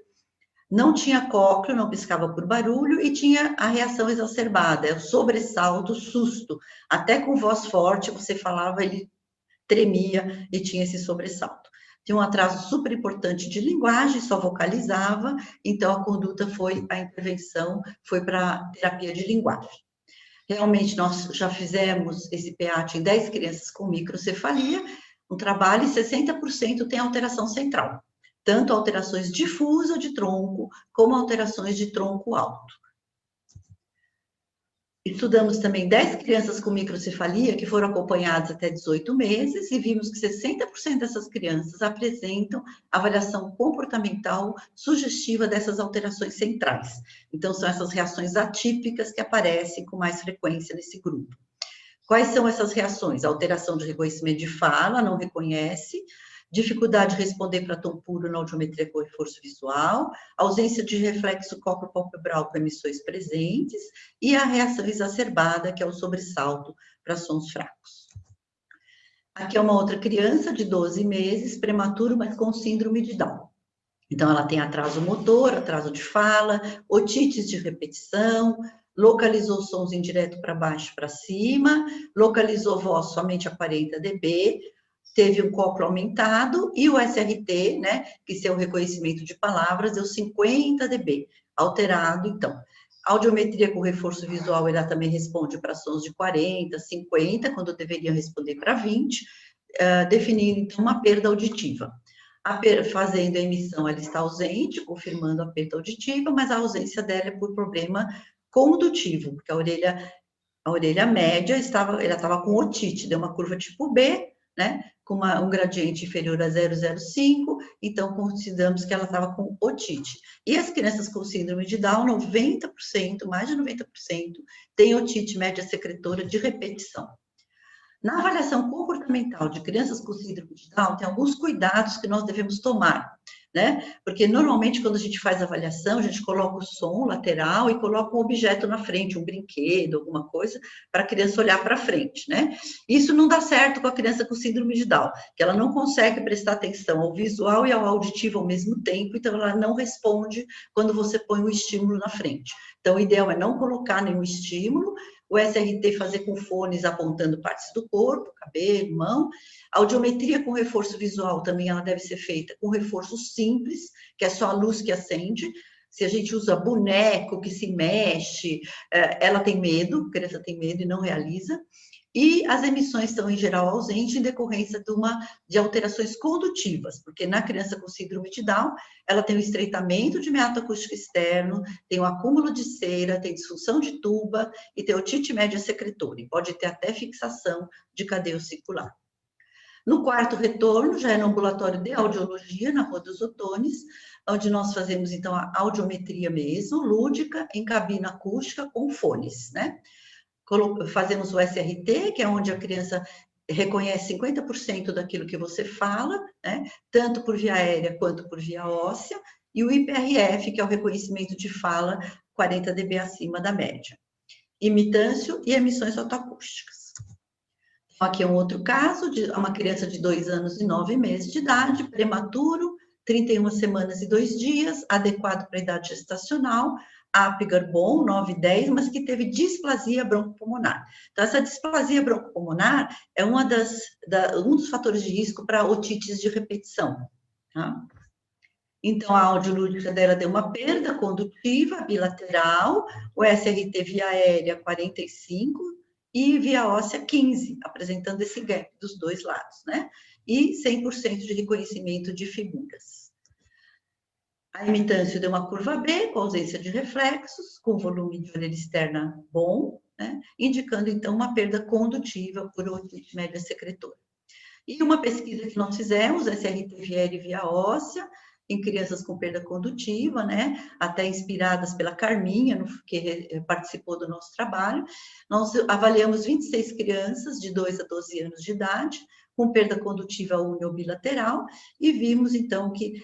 Speaker 3: Não tinha cócleo, não piscava por barulho e tinha a reação exacerbada, o sobressalto, o susto. Até com voz forte, você falava, ele tremia e tinha esse sobressalto. Tinha um atraso super importante de linguagem, só vocalizava, então a conduta foi, a intervenção foi para terapia de linguagem. Realmente, nós já fizemos esse PEAT em 10 crianças com microcefalia, um trabalho, e 60% tem alteração central, tanto alterações difusas de tronco, como alterações de tronco alto. Estudamos também 10 crianças com microcefalia que foram acompanhadas até 18 meses e vimos que 60% dessas crianças apresentam avaliação comportamental sugestiva dessas alterações centrais. Então, são essas reações atípicas que aparecem com mais frequência nesse grupo. Quais são essas reações? Alteração de reconhecimento de fala, não reconhece, dificuldade de responder para tom puro na audiometria com reforço visual, ausência de reflexo cócleo-palpebral com emissões presentes e a reação exacerbada, que é o sobressalto para sons fracos. Aqui é uma outra criança de 12 meses, prematuro, mas com síndrome de Down. Então, ela tem atraso motor, atraso de fala, otites de repetição, localizou sons indireto para baixo e para cima, localizou voz somente a 40 dB, teve um cócleo aumentado e o SRT, né, que é o reconhecimento de palavras, deu 50 dB, alterado, então. A audiometria com reforço visual, ela também responde para sons de 40, 50, quando deveria responder para 20, definindo, então, uma perda auditiva. Fazendo a emissão, ela está ausente, confirmando a perda auditiva, mas a ausência dela é por problema condutivo, porque a orelha média ela estava com otite, deu uma curva tipo B, né? Com um gradiente inferior a 0,05, então consideramos que ela estava com otite. E as crianças com síndrome de Down, 90%, mais de 90%, têm otite média secretora de repetição. Na avaliação comportamental de crianças com síndrome de Down, tem alguns cuidados que nós devemos tomar, né? Porque normalmente quando a gente faz a avaliação, a gente coloca o som lateral e coloca um objeto na frente, um brinquedo, alguma coisa, para a criança olhar para frente, né? Isso não dá certo com a criança com síndrome de Down, que ela não consegue prestar atenção ao visual e ao auditivo ao mesmo tempo, então ela não responde quando você põe um estímulo na frente. Então, o ideal é não colocar nenhum estímulo, o SRT fazer com fones apontando partes do corpo, cabelo, mão. A audiometria com reforço visual também ela deve ser feita com reforço simples, que é só a luz que acende. Se a gente usa boneco que se mexe, ela tem medo, a criança tem medo e não realiza. E as emissões estão, em geral, ausentes em decorrência de alterações condutivas, porque na criança com síndrome de Down, ela tem o estreitamento de meato acústico externo, tem o acúmulo de cera, tem disfunção de tuba e tem otite média secretora, e pode ter até fixação de cadeia circular. No quarto retorno, já é no ambulatório de audiologia, na Rua dos Otones, onde nós fazemos, então, a audiometria mesmo, lúdica, em cabina acústica com fones, né? Fazemos o SRT, que é onde a criança reconhece 50% daquilo que você fala, né? Tanto por via aérea quanto por via óssea, e o IPRF, que é o reconhecimento de fala 40 dB acima da média. Imitâncio e emissões autoacústicas. Aqui é um outro caso de uma criança de 2 anos e 9 meses de idade, prematuro, 31 semanas e 2 dias, adequado para a idade gestacional, Apgar bom, 9 e 10, mas que teve displasia broncopulmonar. Então, essa displasia broncopulmonar é um dos fatores de risco para otites de repetição. Tá? Então, a audiolúdica dela deu uma perda condutiva bilateral, o SRT via aérea 45 e via óssea 15, apresentando esse gap dos dois lados, né? E 100% de reconhecimento de figuras. A imitância deu uma curva B, com ausência de reflexos, com volume de orelha externa bom, né? Indicando, então, uma perda condutiva por otite média secretora. E uma pesquisa que nós fizemos, SRT via óssea, em crianças com perda condutiva, né? Até inspiradas pela Carminha, que participou do nosso trabalho. Nós avaliamos 26 crianças de 2 a 12 anos de idade, com perda condutiva uni ou bilateral, e vimos, então, que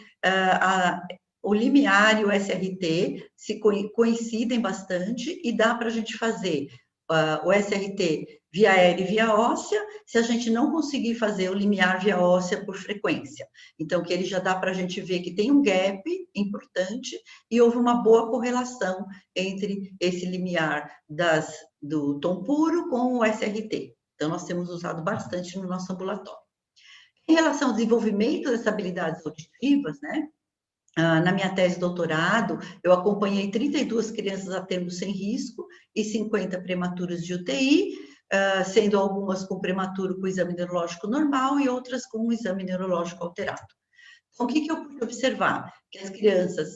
Speaker 3: o limiar e o SRT se coincidem bastante e dá para a gente fazer o SRT via aérea e via óssea, se a gente não conseguir fazer o limiar via óssea por frequência. Então, que ele já dá para a gente ver que tem um gap importante e houve uma boa correlação entre esse limiar do tom puro com o SRT. Então, nós temos usado bastante no nosso ambulatório. Em relação ao desenvolvimento dessas habilidades auditivas, né? Na minha tese de doutorado, eu acompanhei 32 crianças a termo sem risco e 50 prematuros de UTI, sendo algumas com prematuro com exame neurológico normal e outras com um exame neurológico alterado. Então, o que eu pude observar? Que as crianças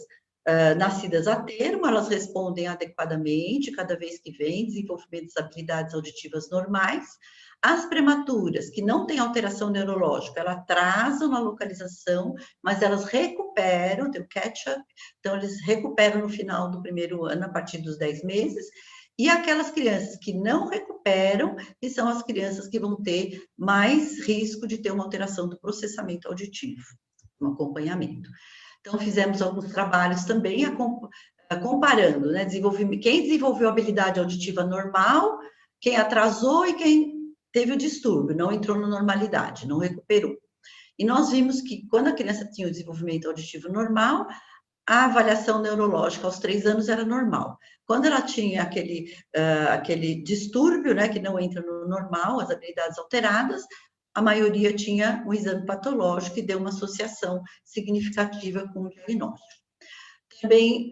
Speaker 3: nascidas a termo, elas respondem adequadamente cada vez que vem, desenvolvimento das habilidades auditivas normais. As prematuras, que não têm alteração neurológica, elas atrasam na localização, mas elas recuperam, tem o catch-up, então eles recuperam no final do primeiro ano, a partir dos 10 meses, e aquelas crianças que não recuperam, que são as crianças que vão ter mais risco de ter uma alteração do processamento auditivo, um acompanhamento. Então, fizemos alguns trabalhos também comparando, né, quem desenvolveu habilidade auditiva normal, quem atrasou e quem teve o distúrbio, não entrou na normalidade, não recuperou. E nós vimos que quando a criança tinha o desenvolvimento auditivo normal, a avaliação neurológica aos 3 anos era normal. Quando ela tinha aquele distúrbio, né, que não entra no normal, as habilidades alteradas, a maioria tinha um exame patológico e deu uma associação significativa com o diagnóstico. Também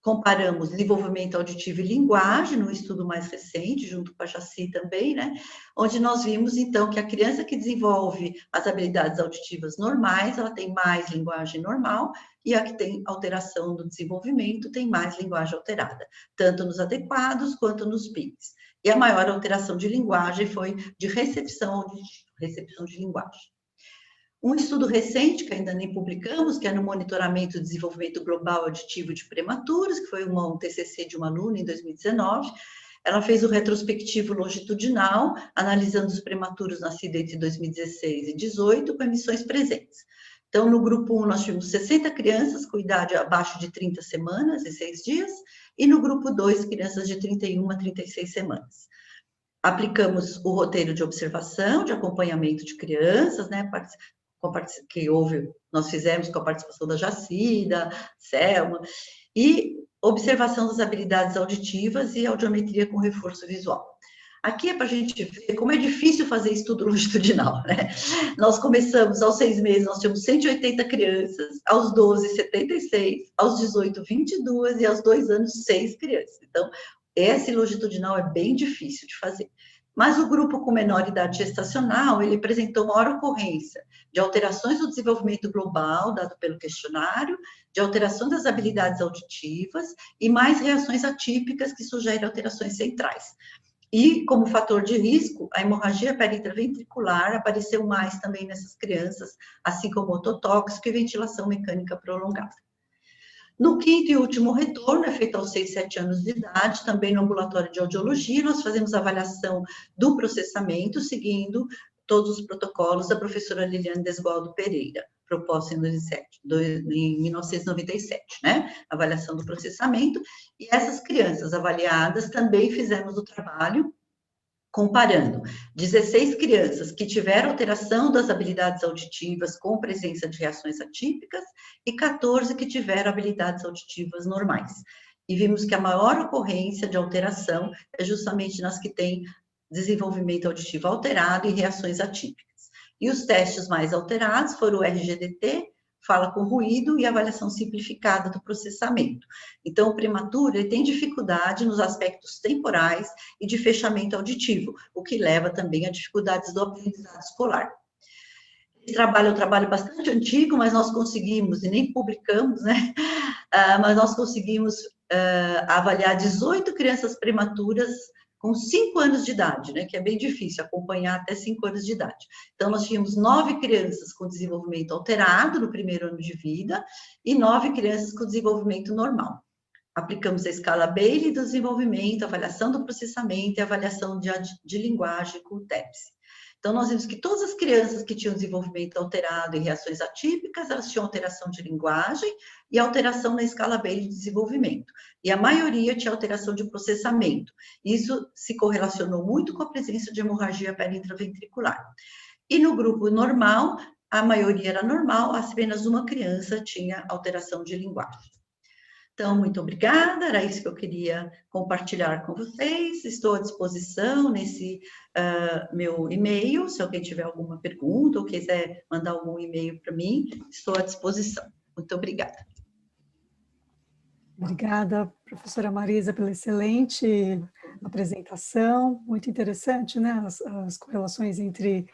Speaker 3: comparamos desenvolvimento auditivo e linguagem, num estudo mais recente, junto com a Jaci também, né? Onde nós vimos, então, que a criança que desenvolve as habilidades auditivas normais, ela tem mais linguagem normal, e a que tem alteração do desenvolvimento tem mais linguagem alterada, tanto nos adequados quanto nos PICs. E a maior alteração de linguagem foi de recepção auditiva, recepção de linguagem. Um estudo recente, que ainda nem publicamos, que é no monitoramento do desenvolvimento global auditivo de prematuros, que foi um TCC de uma aluna em 2019, ela fez o retrospectivo longitudinal, analisando os prematuros nascidos entre 2016 e 2018, com emissões presentes. Então, no grupo 1, nós tivemos 60 crianças com idade abaixo de 30 semanas e 6 dias, e no grupo 2, crianças de 31 a 36 semanas. Aplicamos o roteiro de observação, de acompanhamento de crianças, né, que nós fizemos com a participação da Jacida, Selma, e observação das habilidades auditivas e audiometria com reforço visual. Aqui é para a gente ver como é difícil fazer estudo longitudinal, né? Nós começamos aos 6 meses, nós tínhamos 180 crianças, aos 12, 76, aos 18, 22 e aos 2 anos, 6 crianças. Então, esse longitudinal é bem difícil de fazer. Mas o grupo com menor idade gestacional, ele apresentou maior ocorrência de alterações do desenvolvimento global, dado pelo questionário, de alteração das habilidades auditivas e mais reações atípicas que sugerem alterações centrais. E, como fator de risco, a hemorragia periintraventricular apareceu mais também nessas crianças, assim como ototóxico e ventilação mecânica prolongada. No quinto e último retorno, é feito aos 6, 7 anos de idade, também no ambulatório de audiologia, nós fazemos a avaliação do processamento, seguindo todos os protocolos da professora Liliane Desgualdo Pereira, proposta em 1997, né? Avaliação do processamento, e essas crianças avaliadas também fizemos o trabalho comparando 16 crianças que tiveram alteração das habilidades auditivas com presença de reações atípicas e 14 que tiveram habilidades auditivas normais. E vimos que a maior ocorrência de alteração é justamente nas que têm desenvolvimento auditivo alterado e reações atípicas. E os testes mais alterados foram o RGDT, fala com ruído e avaliação simplificada do processamento. Então, o prematuro ele tem dificuldade nos aspectos temporais e de fechamento auditivo, o que leva também a dificuldades do aprendizado escolar. Esse trabalho é um trabalho bastante antigo, mas nós conseguimos, e nem publicamos, né? Mas nós conseguimos avaliar 18 crianças prematuras com 5 anos de idade, né, que é bem difícil acompanhar até 5 anos de idade. Então, nós tínhamos 9 crianças com desenvolvimento alterado no primeiro ano de vida e 9 crianças com desenvolvimento normal. Aplicamos a escala Bailey do desenvolvimento, avaliação do processamento e avaliação de linguagem com o TEPS. Então, nós vimos que todas as crianças que tinham desenvolvimento alterado e reações atípicas, elas tinham alteração de linguagem e alteração na escala Bailey de desenvolvimento. E a maioria tinha alteração de processamento. Isso se correlacionou muito com a presença de hemorragia periintraventricular. E no grupo normal, a maioria era normal, apenas uma criança tinha alteração de linguagem. Então, muito obrigada, era isso que eu queria compartilhar com vocês. Estou à disposição nesse meu e-mail, se alguém tiver alguma pergunta ou quiser mandar algum e-mail para mim, estou à disposição. Muito obrigada.
Speaker 1: Obrigada, professora Marisa, pela excelente apresentação, muito interessante, né, as correlações entre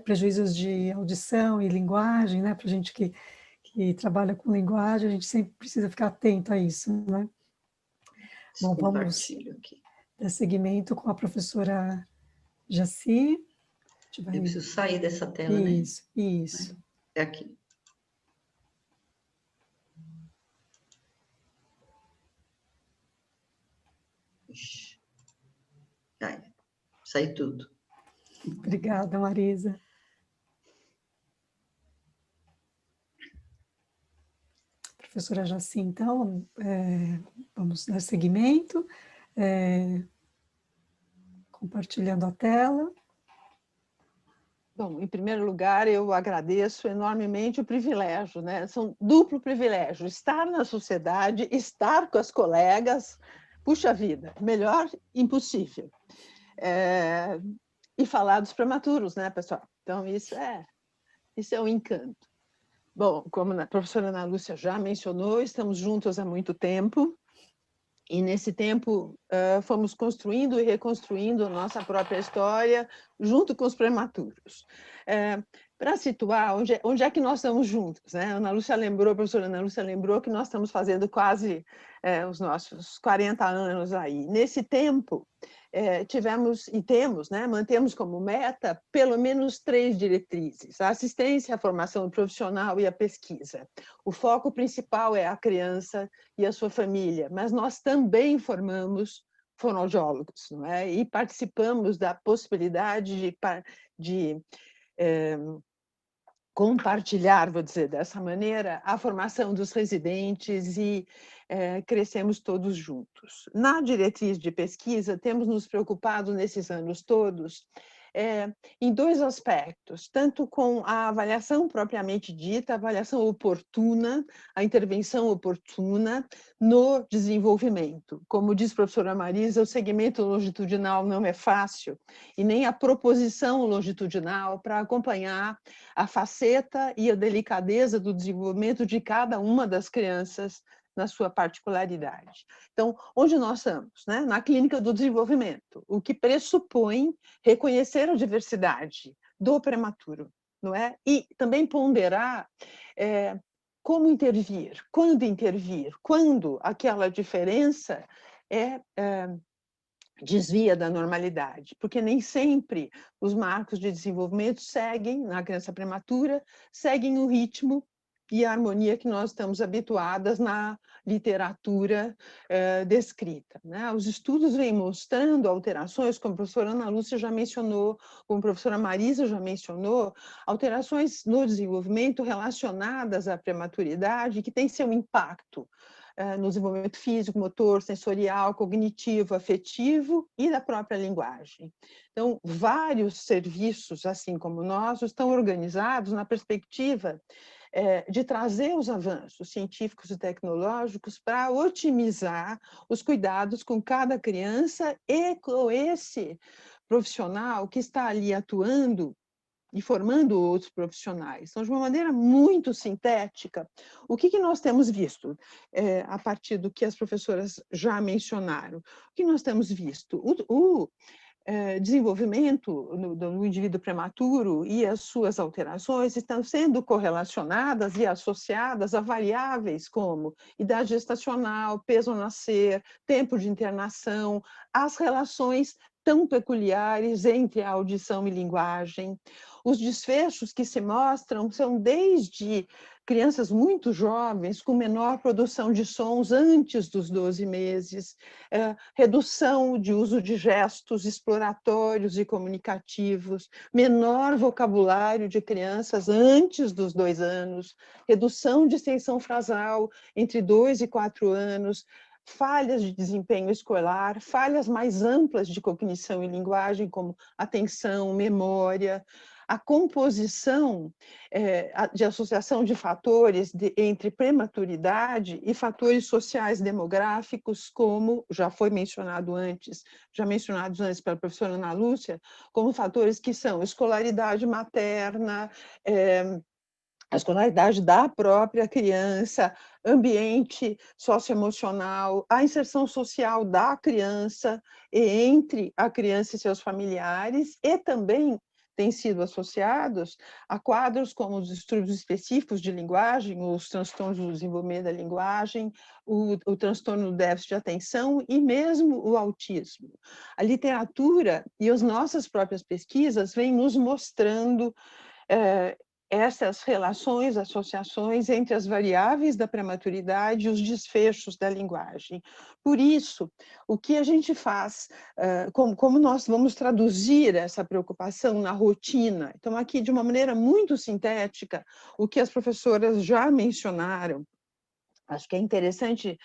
Speaker 1: prejuízos de audição e linguagem, né, para a gente que trabalha com linguagem, a gente sempre precisa ficar atento a isso, né? Bom, vamos dar seguimento com a professora Jaci.
Speaker 3: Eu preciso sair dessa tela, né?
Speaker 1: Isso.
Speaker 3: É aqui. Sai tudo.
Speaker 1: Obrigada, Marisa. Professora Jaci, então, vamos dar seguimento, compartilhando a tela.
Speaker 4: Bom, em primeiro lugar, eu agradeço enormemente o privilégio, né? São duplo privilégio, estar na sociedade, estar com as colegas, puxa vida, melhor impossível. E falar dos prematuros, né, pessoal? Então, isso é um encanto. Bom, como a professora Ana Lúcia já mencionou, estamos juntos há muito tempo, e nesse tempo fomos construindo e reconstruindo a nossa própria história junto com os prematuros. Para situar, onde é que nós estamos juntos, né? A professora Ana Lúcia lembrou que nós estamos fazendo quase os nossos 40 anos aí. Nesse tempo, tivemos e temos, né, mantemos como meta pelo menos 3 diretrizes: a assistência, a formação profissional e a pesquisa. O foco principal é a criança e a sua família, mas nós também formamos fonoaudiólogos, não é? E participamos da possibilidade de compartilhar, vou dizer dessa maneira, a formação dos residentes e crescemos todos juntos. Na diretriz de pesquisa, temos nos preocupado nesses anos todos em 2 aspectos, tanto com a avaliação propriamente dita, a avaliação oportuna, a intervenção oportuna no desenvolvimento. Como diz a professora Marisa, o segmento longitudinal não é fácil, e nem a proposição longitudinal para acompanhar a faceta e a delicadeza do desenvolvimento de cada uma das crianças na sua particularidade. Então, onde nós estamos? Né? Na clínica do desenvolvimento, o que pressupõe reconhecer a diversidade do prematuro, não é? E também ponderar como intervir, quando aquela diferença desvia da normalidade, porque nem sempre os marcos de desenvolvimento seguem, na criança prematura, seguem o ritmo e a harmonia que nós estamos habituadas na literatura descrita. Né? Os estudos vêm mostrando alterações, como a professora Ana Lúcia já mencionou, como a professora Marisa já mencionou, alterações no desenvolvimento relacionadas à prematuridade que têm seu impacto no desenvolvimento físico, motor, sensorial, cognitivo, afetivo e da própria linguagem. Então, vários serviços, assim como nós, estão organizados na perspectiva de trazer os avanços científicos e tecnológicos para otimizar os cuidados com cada criança e com esse profissional que está ali atuando e formando outros profissionais. Então, de uma maneira muito sintética, o que nós temos visto, a partir do que as professoras já mencionaram? O que nós temos visto? O desenvolvimento do indivíduo prematuro e as suas alterações estão sendo correlacionadas e associadas a variáveis como idade gestacional, peso ao nascer, tempo de internação, as relações tão peculiares entre a audição e linguagem. Os desfechos que se mostram são desde crianças muito jovens, com menor produção de sons antes dos 12 meses, redução de uso de gestos exploratórios e comunicativos, menor vocabulário de crianças antes dos 2 anos, redução de extensão frasal entre 2 e 4 anos, falhas de desempenho escolar, falhas mais amplas de cognição e linguagem, como atenção, memória, a composição de associação de fatores entre prematuridade e fatores sociais demográficos, como já foi mencionados antes pela professora Ana Lúcia, como fatores que são escolaridade materna, a escolaridade da própria criança, ambiente socioemocional, a inserção social da criança e entre a criança e seus familiares, e também têm sido associados a quadros como os distúrbios específicos de linguagem, os transtornos do desenvolvimento da linguagem, o transtorno do déficit de atenção e mesmo o autismo. A literatura e as nossas próprias pesquisas vêm nos mostrando essas relações, associações entre as variáveis da prematuridade e os desfechos da linguagem. Por isso, o que a gente faz, como nós vamos traduzir essa preocupação na rotina? Então, aqui, de uma maneira muito sintética, o que as professoras já mencionaram, acho que é interessante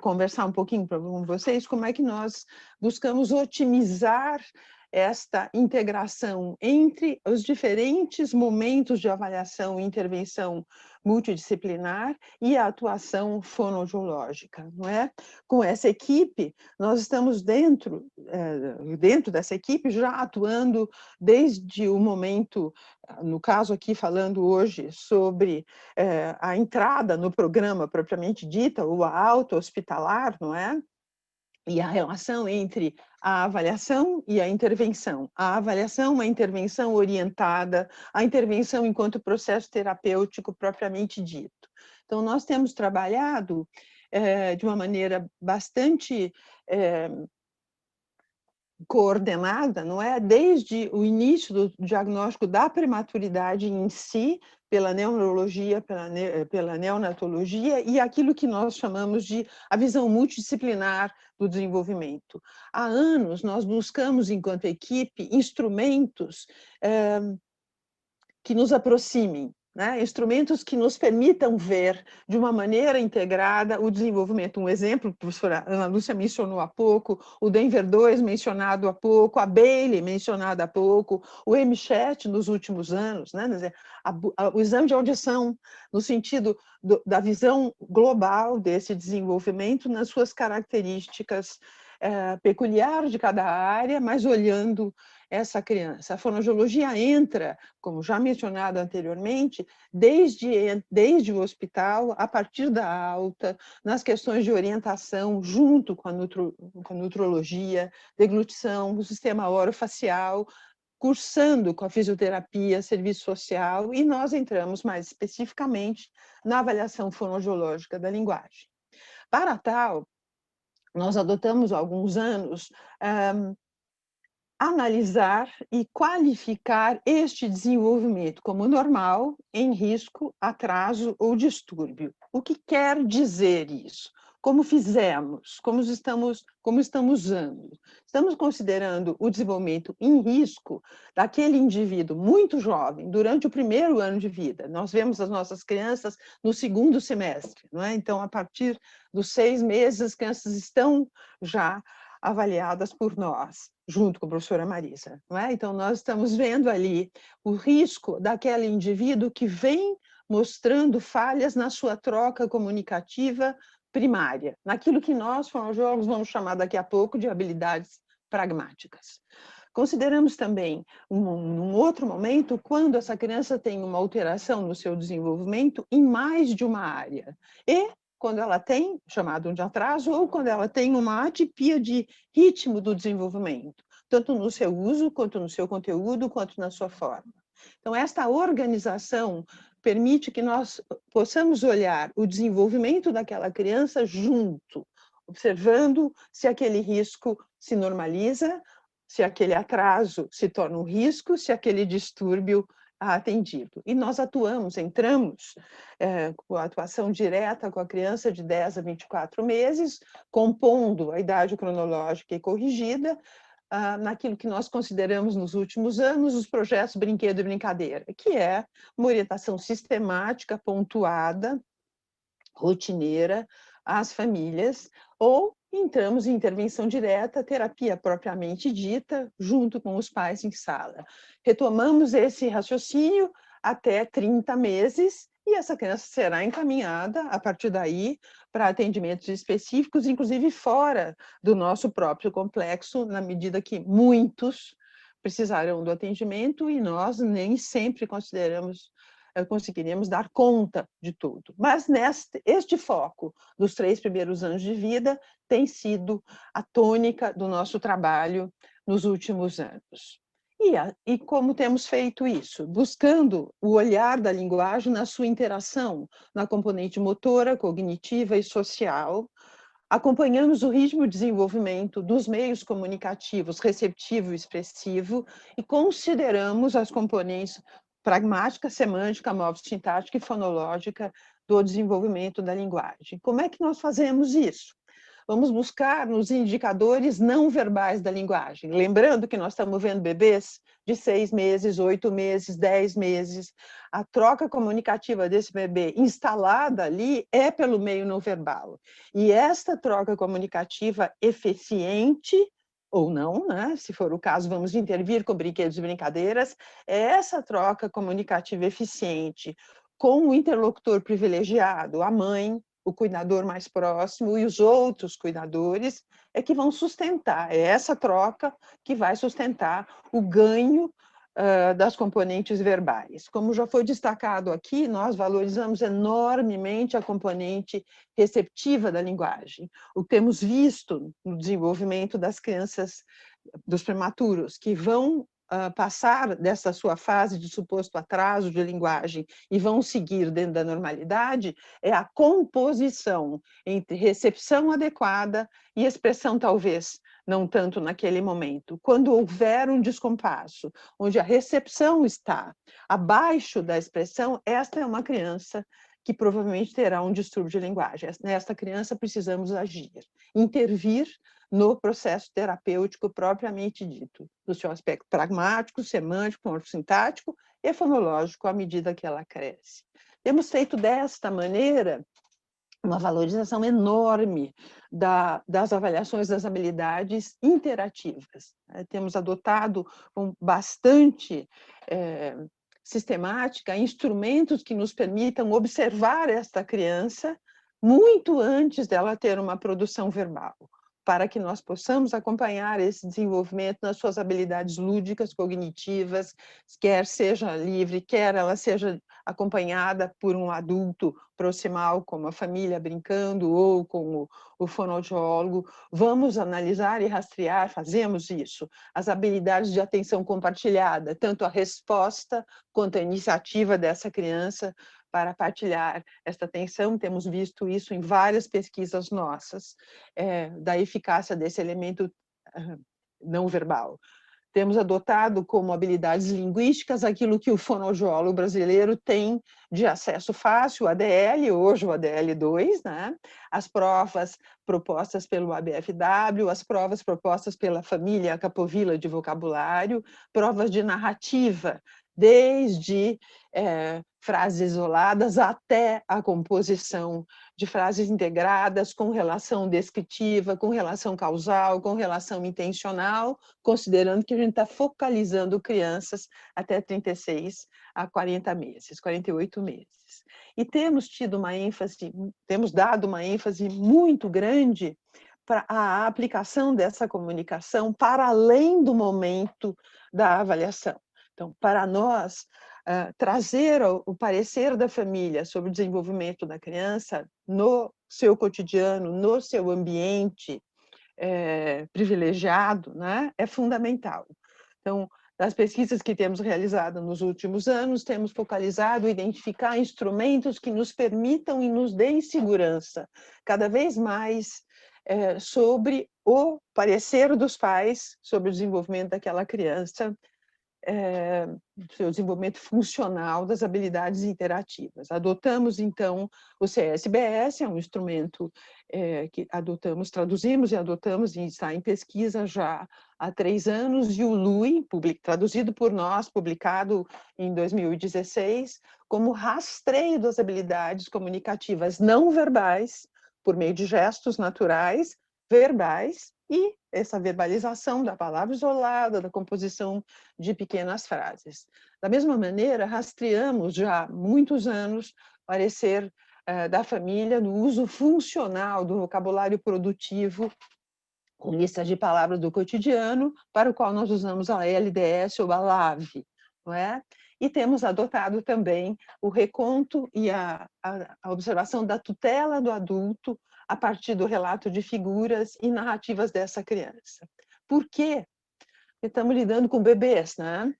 Speaker 4: conversar um pouquinho com vocês, como é que nós buscamos otimizar esta integração entre os diferentes momentos de avaliação e intervenção multidisciplinar e a atuação fonoaudiológica, não é? Com essa equipe, nós estamos dentro dessa equipe já atuando desde o momento, no caso aqui falando hoje sobre a entrada no programa propriamente dita, ou a alta hospitalar, não é? E a relação entre a avaliação e a intervenção. A avaliação é uma intervenção orientada, a intervenção enquanto processo terapêutico propriamente dito. Então, nós temos trabalhado de uma maneira bastante coordenada, não é? Desde o início do diagnóstico da prematuridade em si, pela neurologia, pela neonatologia, e aquilo que nós chamamos de a visão multidisciplinar do desenvolvimento. Há anos, nós buscamos, enquanto equipe, instrumentos que nos aproximem, né? Instrumentos que nos permitam ver de uma maneira integrada o desenvolvimento. Um exemplo, a professora Ana Lúcia mencionou há pouco, o Denver 2 mencionado há pouco, a Bailey mencionada há pouco, o MCHAT nos últimos anos, né? O exame de audição, no sentido da visão global desse desenvolvimento nas suas características peculiares de cada área, mas olhando essa criança. A fonoaudiologia entra, como já mencionado anteriormente, desde o hospital, a partir da alta, nas questões de orientação, junto com a nutrologia, deglutição, o sistema orofacial, cursando com a fisioterapia, serviço social, e nós entramos mais especificamente na avaliação fonoaudiológica da linguagem. Para tal, nós adotamos há alguns anos analisar e qualificar este desenvolvimento como normal, em risco, atraso ou distúrbio. O que quer dizer isso? Como fizemos? Como estamos usando? Estamos considerando o desenvolvimento em risco daquele indivíduo muito jovem, durante o primeiro ano de vida. Nós vemos as nossas crianças no segundo semestre, não é? Então, a partir dos 6 meses, as crianças estão já avaliadas por nós, junto com a professora Marisa, não é? Então, nós estamos vendo ali o risco daquele indivíduo que vem mostrando falhas na sua troca comunicativa primária, naquilo que nós, fonoaudiólogos, vamos chamar daqui a pouco de habilidades pragmáticas. Consideramos também, num outro momento, quando essa criança tem uma alteração no seu desenvolvimento em mais de uma área, e quando ela tem, chamado de atraso, ou quando ela tem uma atipia de ritmo do desenvolvimento, tanto no seu uso, quanto no seu conteúdo, quanto na sua forma. Então, esta organização permite que nós possamos olhar o desenvolvimento daquela criança junto, observando se aquele risco se normaliza, se aquele atraso se torna um risco, se aquele distúrbio atendido. E nós entramos com a atuação direta com a criança de 10 a 24 meses, compondo a idade cronológica e corrigida, naquilo que nós consideramos nos últimos anos os projetos Brinquedo e Brincadeira, que é uma orientação sistemática, pontuada, rotineira às famílias, ou entramos em intervenção direta, terapia propriamente dita, junto com os pais em sala. Retomamos esse raciocínio até 30 meses, e essa criança será encaminhada, a partir daí, para atendimentos específicos, inclusive fora do nosso próprio complexo, na medida que muitos precisarão do atendimento e nós nem sempre conseguiríamos dar conta de tudo. Mas este foco dos 3 primeiros anos de vida tem sido a tônica do nosso trabalho nos últimos anos. E como temos feito isso? Buscando o olhar da linguagem na sua interação, na componente motora, cognitiva e social. Acompanhamos o ritmo de desenvolvimento dos meios comunicativos, receptivo e expressivo, e consideramos as componentes pragmática, semântica, morfossintática e fonológica do desenvolvimento da linguagem. Como é que nós fazemos isso? Vamos buscar nos indicadores não verbais da linguagem. Lembrando que nós estamos vendo bebês de 6 meses, 8 meses, 10 meses. A troca comunicativa desse bebê instalada ali é pelo meio não verbal. E esta troca comunicativa eficiente, ou não, né? Se for o caso, vamos intervir com brinquedos e brincadeiras, é essa troca comunicativa eficiente com o interlocutor privilegiado, a mãe, o cuidador mais próximo e os outros cuidadores, é que vão sustentar, é essa troca que vai sustentar o ganho das componentes verbais. Como já foi destacado aqui, nós valorizamos enormemente a componente receptiva da linguagem. O que temos visto no desenvolvimento das crianças, dos prematuros, que vão passar dessa sua fase de suposto atraso de linguagem e vão seguir dentro da normalidade é a composição entre recepção adequada e expressão, talvez, não tanto naquele momento. Quando houver um descompasso, onde a recepção está abaixo da expressão, esta é uma criança que provavelmente terá um distúrbio de linguagem. Nesta criança precisamos agir, intervir no processo terapêutico propriamente dito, no seu aspecto pragmático, semântico, morfossintático e fonológico, à medida que ela cresce. Temos feito desta maneira uma valorização enorme das avaliações das habilidades interativas. Temos adotado com bastante sistemática instrumentos que nos permitam observar esta criança muito antes dela ter uma produção verbal, para que nós possamos acompanhar esse desenvolvimento nas suas habilidades lúdicas, cognitivas, quer seja livre, quer ela seja acompanhada por um adulto proximal, como a família brincando, ou com o fonoaudiólogo. Vamos analisar e rastrear, fazemos isso, as habilidades de atenção compartilhada, tanto a resposta quanto a iniciativa dessa criança para partilhar esta atenção. Temos visto isso em várias pesquisas nossas, da eficácia desse elemento não verbal. Temos adotado como habilidades linguísticas aquilo que o fonoaudiólogo brasileiro tem de acesso fácil, o ADL, hoje o ADL2, né? As provas propostas pelo ABFW, as provas propostas pela família Capovilla de vocabulário, provas de narrativa, desde frases isoladas até a composição de frases integradas com relação descritiva, com relação causal, com relação intencional, considerando que a gente está focalizando crianças até 36 a 40 meses, 48 meses. E temos tido uma ênfase, temos dado uma ênfase muito grande para a aplicação dessa comunicação para além do momento da avaliação. Então, para nós, trazer o parecer da família sobre o desenvolvimento da criança no seu cotidiano, no seu ambiente privilegiado, né, é fundamental. Então, das pesquisas que temos realizado nos últimos anos, temos focalizado identificar instrumentos que nos permitam e nos deem segurança, cada vez mais sobre o parecer dos pais sobre o desenvolvimento daquela criança, seu desenvolvimento funcional das habilidades interativas. Adotamos, então, o CSBS, é um instrumento que adotamos, traduzimos e adotamos, e está em pesquisa já há 3 anos, e o LUI, traduzido por nós, publicado em 2016, como rastreio das habilidades comunicativas não verbais, por meio de gestos naturais, verbais, e essa verbalização da palavra isolada, da composição de pequenas frases. Da mesma maneira, rastreamos já há muitos anos o parecer da família no uso funcional do vocabulário produtivo, com lista de palavras do cotidiano, para o qual nós usamos a LDS ou a LAV, não é? E temos adotado também o reconto e a observação da tutela do adulto a partir do relato de figuras e narrativas dessa criança. Por quê? Porque estamos lidando com bebês, né?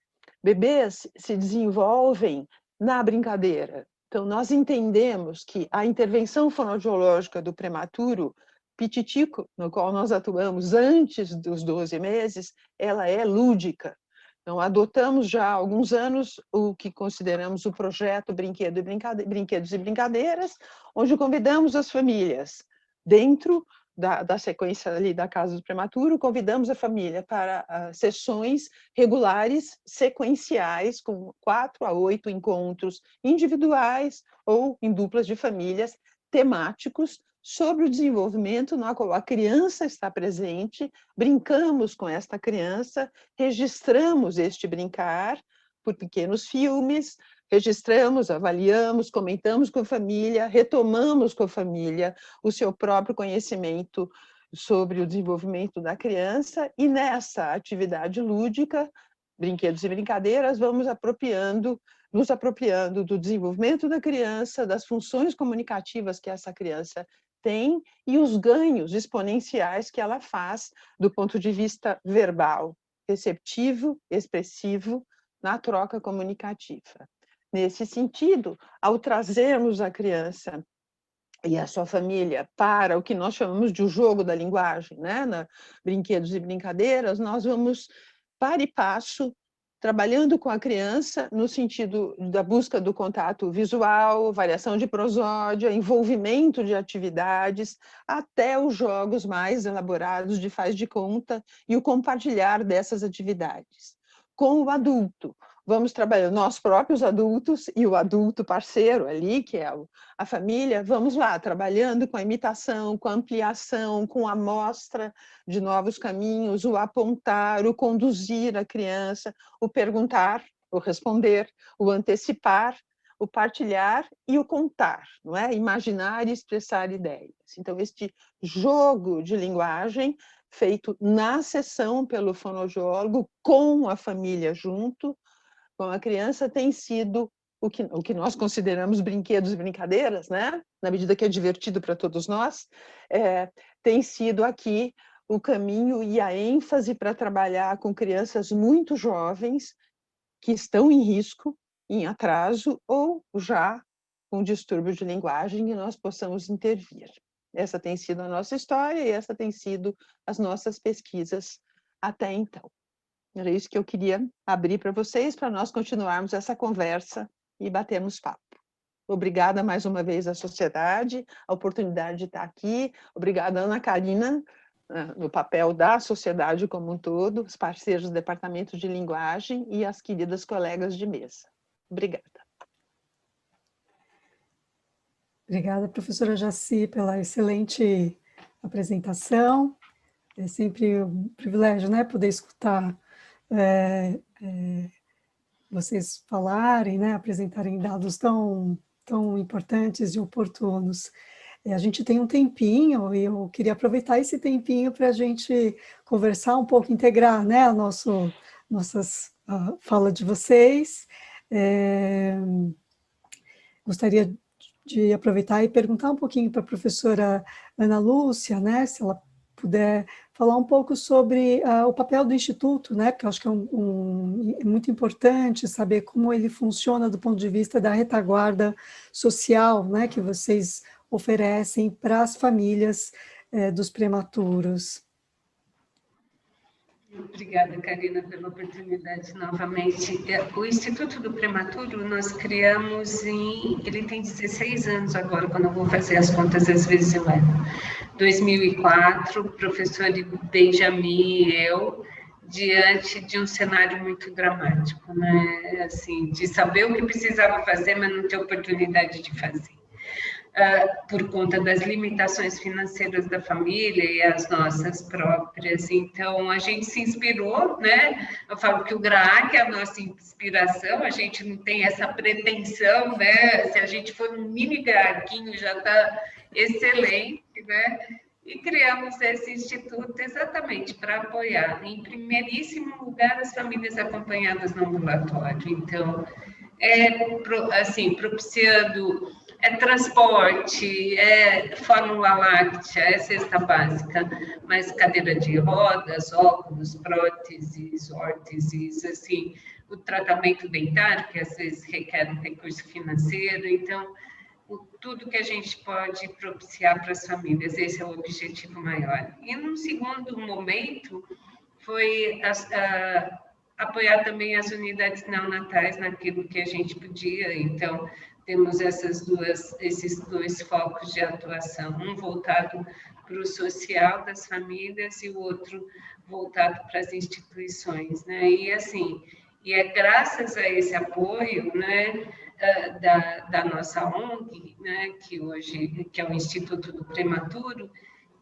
Speaker 4: Bebês se desenvolvem na brincadeira. Então, nós entendemos que a intervenção fonoaudiológica do prematuro pititico, no qual nós atuamos antes dos 12 meses, ela é lúdica. Então, adotamos já há alguns anos o que consideramos o projeto Brinquedos e Brincadeiras, onde convidamos as famílias, dentro da sequência ali da Casa do Prematuro, convidamos a família para sessões regulares, sequenciais, com 4 a 8 encontros individuais ou em duplas de famílias, temáticos, sobre o desenvolvimento no qual a criança está presente, brincamos com esta criança, registramos este brincar por pequenos filmes, registramos, avaliamos, comentamos com a família, retomamos com a família o seu próprio conhecimento sobre o desenvolvimento da criança, e nessa atividade lúdica, brinquedos e brincadeiras, vamos nos apropriando do desenvolvimento da criança, das funções comunicativas que essa criança tem e os ganhos exponenciais que ela faz do ponto de vista verbal. receptivo, expressivo na troca comunicativa. Nesse sentido, ao trazermos a criança e a sua família para o que nós chamamos de o jogo da linguagem, né? Brinquedos e brincadeiras, nós vamos para e passo trabalhando com a criança no sentido da busca do contato visual, variação de prosódia, envolvimento de atividades, até os jogos mais elaborados de faz de conta e o compartilhar dessas atividades. Com o adulto, vamos trabalhar nós próprios adultos e o adulto parceiro ali, que é a família, vamos lá, trabalhando com a imitação, com a ampliação, com a mostra de novos caminhos, o apontar, o conduzir a criança, o perguntar, o responder, o antecipar, o partilhar e o contar, não é? Imaginar e expressar ideias. Então, este jogo de linguagem feito na sessão pelo fonoaudiólogo, com a família junto, com a criança, tem sido o que nós consideramos brinquedos e brincadeiras, né? Na medida que é divertido para todos nós, tem sido aqui o caminho e a ênfase para trabalhar com crianças muito jovens que estão em risco, em atraso ou já com distúrbio de linguagem e nós possamos intervir. Essa tem sido a nossa história e essa tem sido as nossas pesquisas até então. Era isso que eu queria abrir para vocês, para nós continuarmos essa conversa e batermos papo. Obrigada mais uma vez à sociedade, a oportunidade de estar aqui. Obrigada, Ana Karina, no papel da sociedade como um todo, os parceiros do Departamento de Linguagem e as queridas colegas de mesa. Obrigada.
Speaker 1: Obrigada, professora Jaci, pela excelente apresentação. É sempre um privilégio, né, poder escutar vocês falarem, né, apresentarem dados tão importantes e oportunos. A gente tem um tempinho e eu queria aproveitar esse tempinho para a gente conversar um pouco, integrar, né, a fala de vocês. Gostaria de aproveitar e perguntar um pouquinho para a professora Ana Lúcia, né, se ela puder falar um pouco sobre o papel do Instituto, né, porque eu acho que é muito importante saber como ele funciona do ponto de vista da retaguarda social, né, que vocês oferecem para as famílias dos prematuros.
Speaker 2: Obrigada, Karina, pela oportunidade novamente. O Instituto do Prematuro nós criamos ele tem 16 anos agora, quando eu vou fazer as contas, às vezes eu erro. 2004, o professor Benjamin e eu, diante de um cenário muito dramático, né? Assim, de saber o que precisava fazer, mas não ter oportunidade de fazer. Por conta das limitações financeiras da família e as nossas próprias. Então, a gente se inspirou, né? Eu falo que o GRAAC é a nossa inspiração, a gente não tem essa pretensão, né? Se a gente for um mini GRAACinho, já está excelente, né? E criamos esse instituto exatamente para apoiar, em primeiríssimo lugar, as famílias acompanhadas no ambulatório. Então, assim, propiciando transporte, fórmula láctea, cesta básica, mas cadeira de rodas, óculos, próteses, órteses, assim, o tratamento dentário, que às vezes requer um recurso financeiro. Então, tudo que a gente pode propiciar para as famílias, esse é o objetivo maior. E, num segundo momento, foi apoiar também as unidades neonatais naquilo que a gente podia. Então, temos esses dois focos de atuação, um voltado para o social das famílias e o outro voltado para as instituições, né? E assim, é graças a esse apoio, né, da nossa ONG, né, que é o Instituto do Prematuro,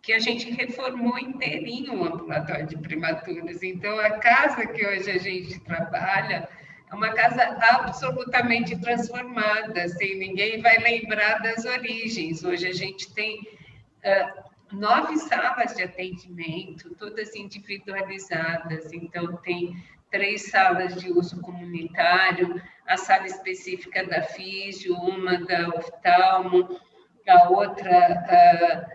Speaker 2: que a gente reformou inteirinho o ambulatório de prematuros. Então, a casa que hoje a gente trabalha é uma casa absolutamente transformada, assim, ninguém vai lembrar das origens. Hoje a gente tem 9 salas de atendimento, todas individualizadas. Então, tem 3 salas de uso comunitário, a sala específica da físio, uma da oftalmo, a outra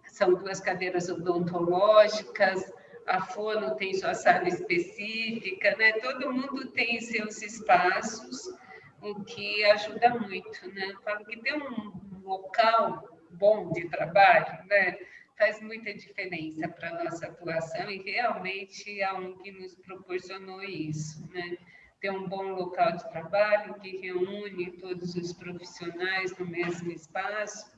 Speaker 2: são 2 cadeiras odontológicas, a Fono tem sua sala específica, né? Todo mundo tem seus espaços, o que ajuda muito, né? Eu falo que ter um local bom de trabalho, né? Faz muita diferença para a nossa atuação e realmente a ONG nos proporcionou isso, né? Ter um bom local de trabalho que reúne todos os profissionais no mesmo espaço,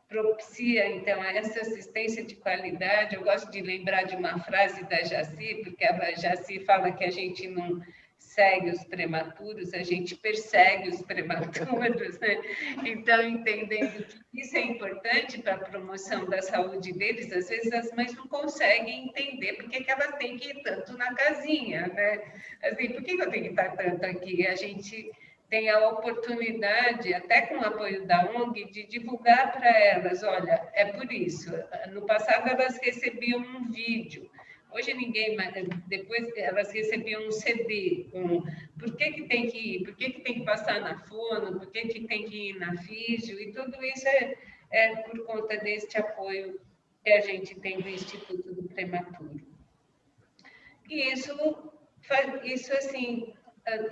Speaker 2: propicia, então, essa assistência de qualidade. Eu gosto de lembrar de uma frase da Jaci, porque a Jaci fala que a gente não segue os prematuros, a gente persegue os prematuros, né? Então, entendendo que isso é importante para a promoção da saúde deles, às vezes as mães não conseguem entender por que elas têm que ir tanto na casinha, né? Assim, por que eu tenho que estar tanto aqui? A gente tem a oportunidade, até com o apoio da ONG, de divulgar para elas, olha, é por isso. No passado, elas recebiam um vídeo. Hoje, ninguém mais... Depois, elas recebiam um CD. Por que tem que ir? Por que tem que passar na Fono? Por que tem que ir na Físio? E tudo isso é por conta deste apoio que a gente tem do Instituto do Prematuro. E isso assim...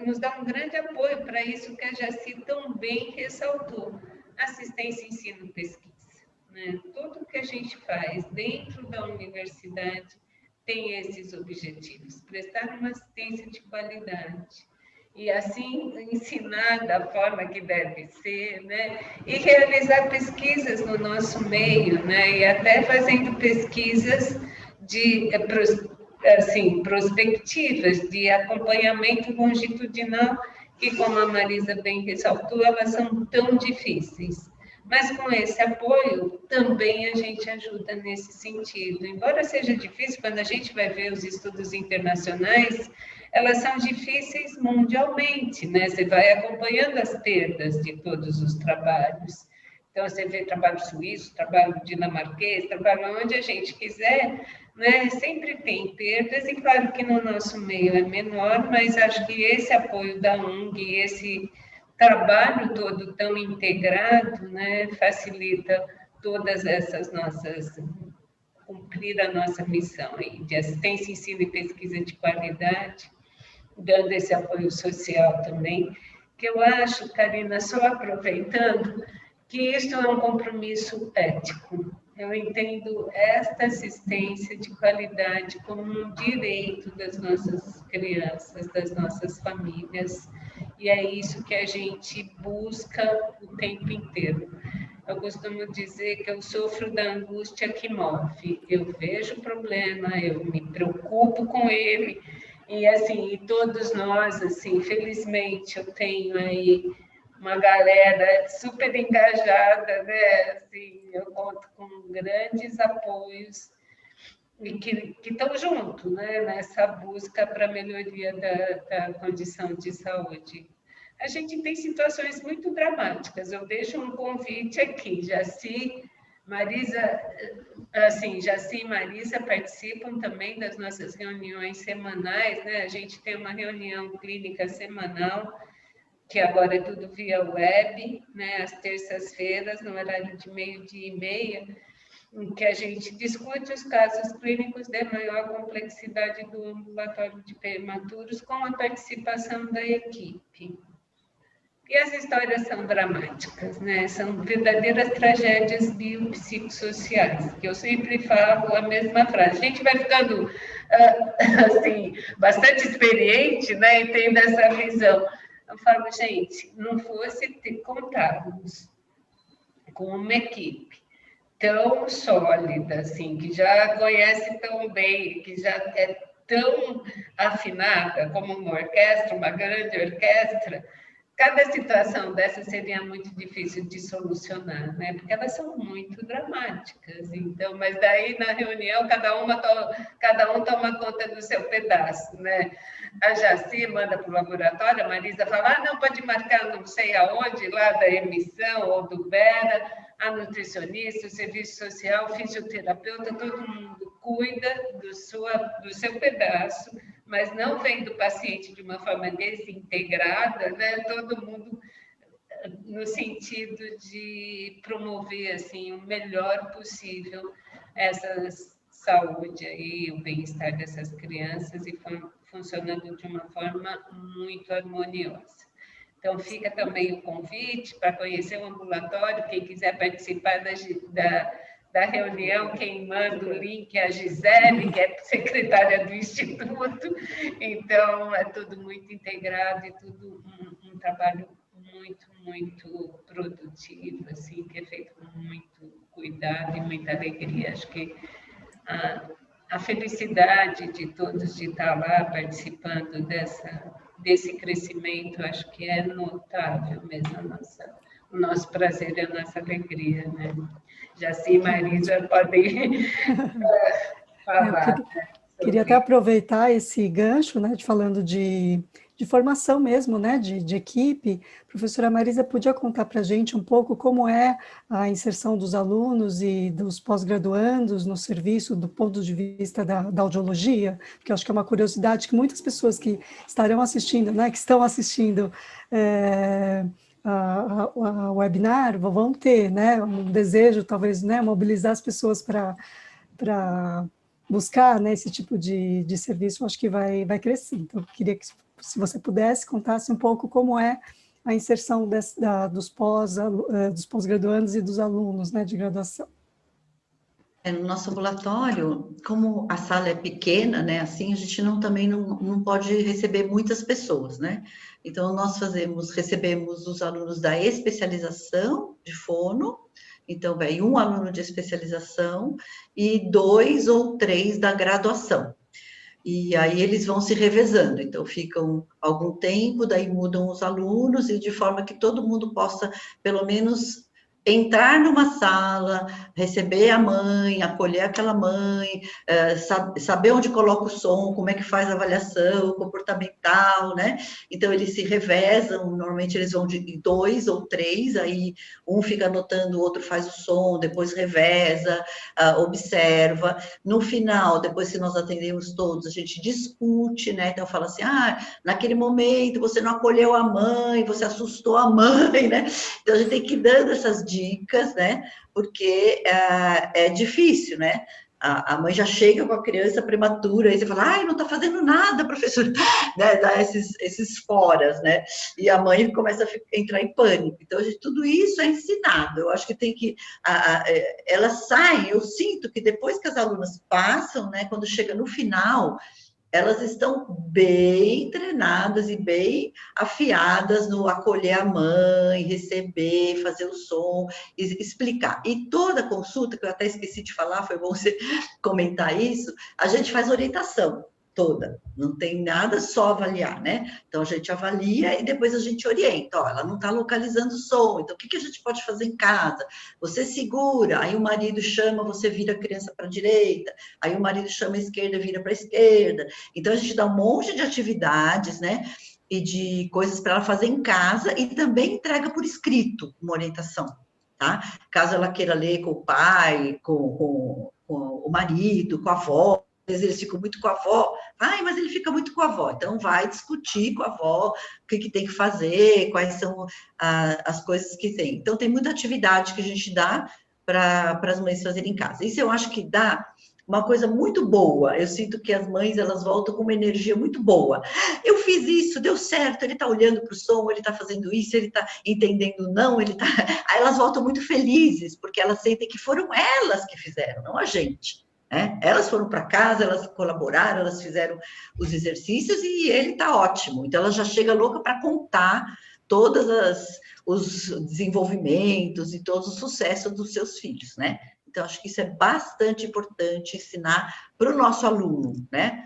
Speaker 2: nos dá um grande apoio para isso que a Jaci tão bem ressaltou, assistência, ensino, pesquisa, né? Tudo que a gente faz dentro da universidade tem esses objetivos, prestar uma assistência de qualidade e assim ensinar da forma que deve ser, né? E realizar pesquisas no nosso meio, né? E até fazendo pesquisas de assim, prospectivas de acompanhamento longitudinal, que, como a Marisa bem ressaltou, elas são tão difíceis. Mas com esse apoio, também a gente ajuda nesse sentido. Embora seja difícil, quando a gente vai ver os estudos internacionais, elas são difíceis mundialmente, né? Você vai acompanhando as perdas de todos os trabalhos. Então, você vê trabalho suíço, trabalho dinamarquês, trabalho onde a gente quiser, né? Sempre tem perdas, e claro que no nosso meio é menor, mas acho que esse apoio da ONG, esse trabalho todo tão integrado, né? Facilita todas essas nossas, cumprir a nossa missão aí, de assistência, ensino e pesquisa de qualidade, dando esse apoio social também, que eu acho, Karina, só aproveitando, que isso é um compromisso ético. Eu entendo esta assistência de qualidade como um direito das nossas crianças, das nossas famílias, e é isso que a gente busca o tempo inteiro. Eu costumo dizer que eu sofro da angústia que move. Eu vejo o problema, eu me preocupo com ele, e assim, todos nós, assim, felizmente, eu tenho aí uma galera super engajada, né? Assim, eu conto com grandes apoios e que estão junto, né? Nessa busca para a melhoria da condição de saúde. A gente tem situações muito dramáticas. Eu deixo um convite aqui, Jaci, Marisa, assim, Jaci e Marisa participam também das nossas reuniões semanais, né? A gente tem uma reunião clínica semanal, que agora é tudo via web, né? Às terças-feiras, no horário de 12h30, em que a gente discute os casos clínicos de maior complexidade do ambulatório de prematuros, com a participação da equipe. E as histórias são dramáticas, né? São verdadeiras tragédias biopsicossociais, que eu sempre falo a mesma frase. A gente vai ficando, assim, bastante experiente, né? E tendo essa visão. Eu falo, gente, não fosse contarmos com uma equipe tão sólida, assim, que já conhece tão bem, que já é tão afinada como uma orquestra, uma grande orquestra, cada situação dessa seria muito difícil de solucionar, né? Porque elas são muito dramáticas. Então, mas daí na reunião cada um toma conta do seu pedaço, né? A Jaci manda para o laboratório, a Marisa fala, não, pode marcar não sei aonde, lá da emissão ou do Vera, a nutricionista, o serviço social, o fisioterapeuta, todo mundo cuida do seu pedaço, mas não vem do paciente de uma forma desintegrada, né? Todo mundo no sentido de promover assim o melhor possível essas saúde aí, o bem-estar dessas crianças e funcionando de uma forma muito harmoniosa. Então, fica também o convite para conhecer o ambulatório, quem quiser participar da reunião, quem manda o link é a Gisele, que é secretária do Instituto. Então, é tudo muito integrado e tudo um trabalho muito produtivo, assim, que é feito com muito cuidado e muita alegria. Acho que a felicidade de todos de estar lá participando desse crescimento, acho que é notável mesmo o nosso prazer e a nossa alegria, né? Jaci e Marisa podem falar.
Speaker 1: Queria até aproveitar esse gancho, né, falando de formação mesmo, né, de equipe. Professora Marisa, podia contar para a gente um pouco como é a inserção dos alunos e dos pós-graduandos no serviço do ponto de vista da audiologia? Porque eu acho que é uma curiosidade que muitas pessoas que estarão assistindo, né, que estão assistindo a webinar vão ter, né, um desejo, talvez, né, mobilizar as pessoas para buscar, né, esse tipo de serviço, acho que vai crescer. Então, eu queria que, se você pudesse, contasse um pouco como é a inserção dos pós-graduandos e dos alunos, né, de graduação.
Speaker 3: No nosso ambulatório, como a sala é pequena, né, assim, a gente também não pode receber muitas pessoas, né? Então, nós recebemos os alunos da especialização de fono. Então, vem um aluno de especialização e 2 ou 3 da graduação. E aí eles vão se revezando, então ficam algum tempo, daí mudam os alunos, e de forma que todo mundo possa, pelo menos, entrar numa sala, receber a mãe, acolher aquela mãe, saber onde coloca o som, como é que faz a avaliação comportamental, né? Então, eles se revezam, normalmente eles vão de 2 ou 3, aí um fica anotando, o outro faz o som, depois reveza, observa. No final, depois que nós atendemos todos, a gente discute, né? Então, fala assim, naquele momento você não acolheu a mãe, você assustou a mãe, né? Então, a gente tem que ir dando essas dicas, né? Porque é difícil, né? A mãe já chega com a criança prematura, aí você fala, não tá fazendo nada, professor, né? Dá esses foras, né? E a mãe começa a entrar em pânico. Então, tudo isso é ensinado. Eu acho que tem que... elas saem, eu sinto que depois que as alunas passam, né? Quando chega no final, elas estão bem treinadas e bem afiadas no acolher a mãe, receber, fazer o som, explicar. E toda consulta, que eu até esqueci de falar, foi bom você comentar isso, a gente faz orientação toda, não tem nada só avaliar, né? Então, a gente avalia e depois a gente orienta, ela não está localizando o som, então o que a gente pode fazer em casa? Você segura, aí o marido chama, você vira a criança para a direita, aí o marido chama a esquerda, vira para a esquerda. Então, a gente dá um monte de atividades, né? E de coisas para ela fazer em casa e também entrega por escrito uma orientação, tá? Caso ela queira ler com o pai, com o marido, com a avó, às vezes eles ficam muito com a avó, mas ele fica muito com a avó, então vai discutir com a avó o que tem que fazer, quais são as coisas que tem. Então, tem muita atividade que a gente dá para as mães fazerem em casa. Isso eu acho que dá uma coisa muito boa, eu sinto que as mães, elas voltam com uma energia muito boa. Eu fiz isso, deu certo, ele está olhando para o som, ele está fazendo isso, ele está entendendo não, ele está... Aí elas voltam muito felizes, porque elas sentem que foram elas que fizeram, não a gente. Elas foram para casa, elas colaboraram, elas fizeram os exercícios e ele está ótimo. Então, ela já chega louca para contar todos os desenvolvimentos e todo o sucesso dos seus filhos, né? Então, acho que isso é bastante importante ensinar para o nosso aluno, né?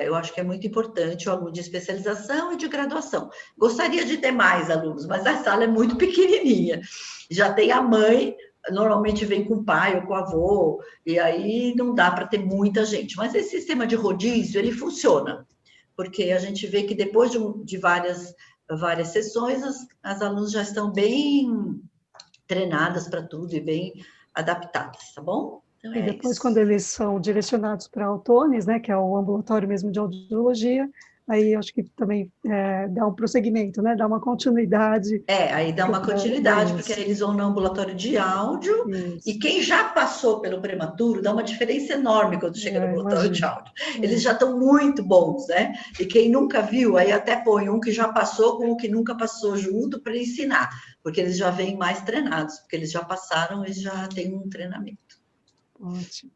Speaker 3: Eu acho que é muito importante o aluno de especialização e de graduação. Gostaria de ter mais alunos, mas a sala é muito pequenininha. Já tem a mãe... Normalmente vem com o pai ou com o avô, e aí não dá para ter muita gente. Mas esse sistema de rodízio, ele funciona, porque a gente vê que depois de várias sessões, as alunas já estão bem treinadas para tudo e bem adaptadas, tá bom? Então,
Speaker 1: e depois, quando eles são direcionados para Autones, né, que é o ambulatório mesmo de audiologia, aí acho que também dá um prosseguimento, né? Dá uma continuidade.
Speaker 3: Aí dá uma continuidade, porque aí eles vão no ambulatório de áudio, e
Speaker 1: Isso,
Speaker 3: quem já passou pelo prematuro dá uma diferença enorme quando chega no ambulatório de
Speaker 1: imagino.
Speaker 3: áudio. Eles já estão muito bons, né? E quem nunca viu, aí até põe um que já passou com o que nunca passou junto para ensinar, porque eles já vêm mais treinados, porque eles já passaram e já têm um treinamento.
Speaker 1: Ótimo.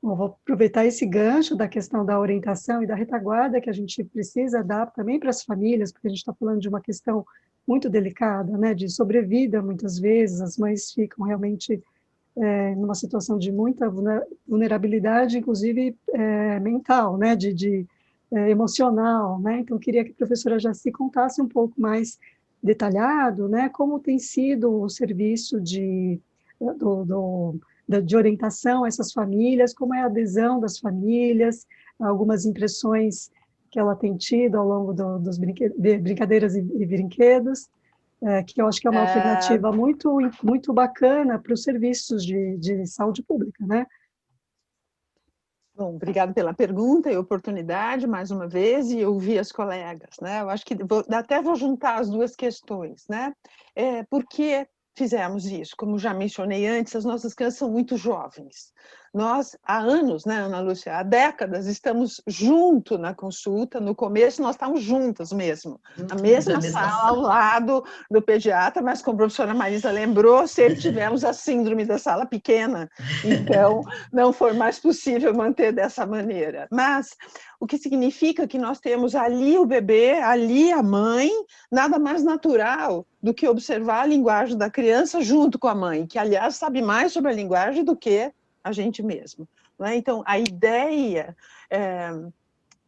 Speaker 1: Bom, vou aproveitar esse gancho da questão da orientação e da retaguarda que a gente precisa dar também para as famílias, porque a gente está falando de uma questão muito delicada, né, de sobrevida, muitas vezes, as mães ficam realmente numa situação de muita vulnerabilidade, inclusive mental, né, emocional, né, então queria que a professora Jaci contasse um pouco mais detalhado, né, como tem sido o serviço de orientação a essas famílias, como é a adesão das famílias, algumas impressões que ela tem tido ao longo dos brincadeiras e brinquedos, que eu acho que é uma alternativa muito, muito bacana para os serviços de saúde pública, né?
Speaker 4: Bom, obrigada pela pergunta e oportunidade, mais uma vez, e ouvir as colegas, né? Eu acho que até vou juntar as duas questões, né? Por que fizemos isso? Como já mencionei antes, as nossas crianças são muito jovens. Nós, há anos, né, Ana Lúcia, há décadas, estamos junto na consulta. No começo, nós estávamos juntas mesmo, na mesma sala, ao lado do pediatra, mas como a professora Marisa lembrou, sempre tivemos a síndrome da sala pequena, então não foi mais possível manter dessa maneira. Mas o que significa que nós temos ali o bebê, ali a mãe, nada mais natural do que observar a linguagem da criança junto com a mãe, que, aliás, sabe mais sobre a linguagem do que a gente mesmo. Não é? Então, a ideia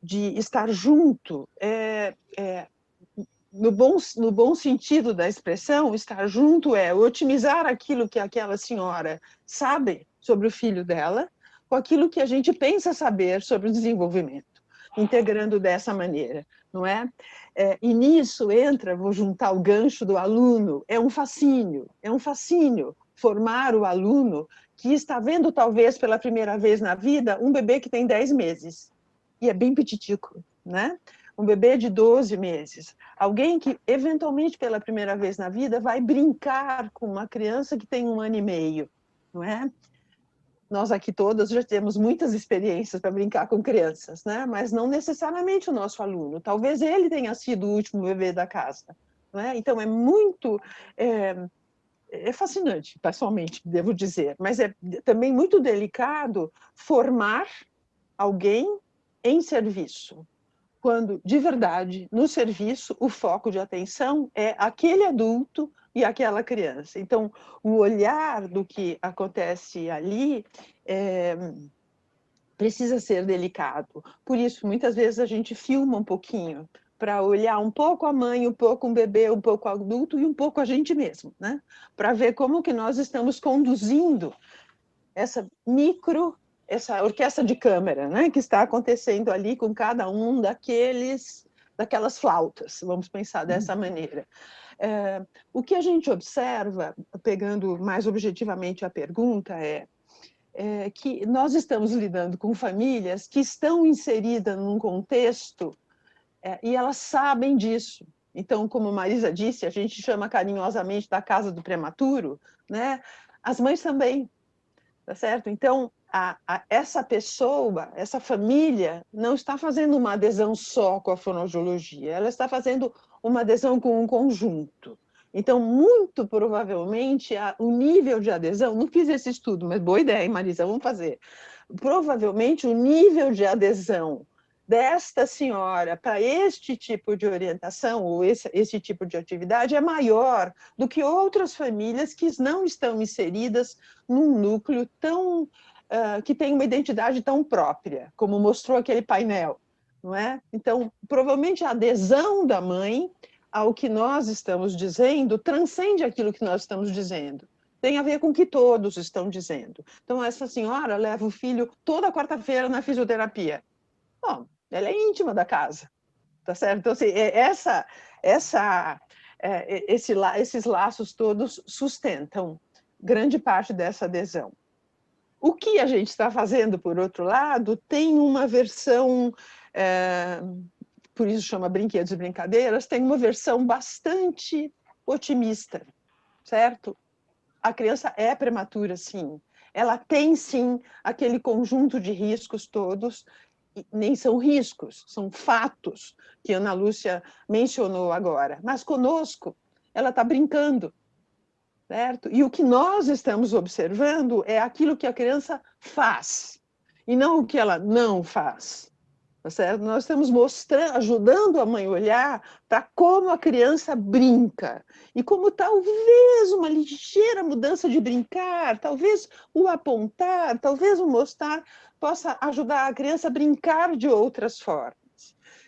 Speaker 4: de estar junto, no bom sentido da expressão, estar junto é otimizar aquilo que aquela senhora sabe sobre o filho dela, com aquilo que a gente pensa saber sobre o desenvolvimento, integrando dessa maneira, não é? E nisso entra, vou juntar o gancho do aluno, é um fascínio formar o aluno que está vendo, talvez pela primeira vez na vida, um bebê que tem 10 meses, e é bem petitico, né? Um bebê de 12 meses, alguém que, eventualmente, pela primeira vez na vida, vai brincar com uma criança que tem 1 ano e meio, não é? Nós aqui todas já temos muitas experiências para brincar com crianças, né? Mas não necessariamente o nosso aluno. Talvez ele tenha sido o último bebê da casa, né? Então, é muito... É fascinante, pessoalmente, devo dizer, mas é também muito delicado formar alguém em serviço, quando, de verdade, no serviço, o foco de atenção é aquele adulto e aquela criança. Então, o olhar do que acontece ali precisa ser delicado. Por isso, muitas vezes, a gente filma um pouquinho, para olhar um pouco a mãe, um pouco um bebê, um pouco o adulto e um pouco a gente mesmo, né? Para ver como que nós estamos conduzindo essa orquestra de câmara, né, que está acontecendo ali com cada um daquelas flautas, vamos pensar dessa maneira. O que a gente observa, pegando mais objetivamente a pergunta, é que nós estamos lidando com famílias que estão inseridas num contexto e elas sabem disso. Então, como Marisa disse, a gente chama carinhosamente da casa do prematuro, né? As mães também. Tá certo? Então, essa pessoa, essa família, não está fazendo uma adesão só com a fonoaudiologia, ela está fazendo uma adesão com um conjunto. Então, muito provavelmente, o nível de adesão, não fiz esse estudo, mas boa ideia, hein, Marisa, vamos fazer. Provavelmente, o nível de adesão desta senhora para este tipo de orientação ou esse tipo de atividade é maior do que outras famílias que não estão inseridas num núcleo tão que tem uma identidade tão própria, como mostrou aquele painel, não é? Então, provavelmente a adesão da mãe ao que nós estamos dizendo transcende aquilo que nós estamos dizendo. Tem a ver com o que todos estão dizendo. Então, essa senhora leva o filho toda quarta-feira na fisioterapia. Bom, ela é íntima da casa, tá certo? Então, assim, esses laços todos sustentam grande parte dessa adesão. O que a gente está fazendo, por outro lado, tem uma versão por isso chama Brinquedos e Brincadeiras, tem uma versão bastante otimista, certo? A criança é prematura, sim. Ela tem, sim, aquele conjunto de riscos todos, e nem são riscos, são fatos que a Ana Lúcia mencionou agora. Mas conosco, ela está brincando, certo? E o que nós estamos observando é aquilo que a criança faz, e não o que ela não faz. Tá certo? Nós estamos mostrando, ajudando a mãe a olhar para como a criança brinca e como talvez uma ligeira mudança de brincar, talvez o apontar, talvez o mostrar, possa ajudar a criança a brincar de outras formas.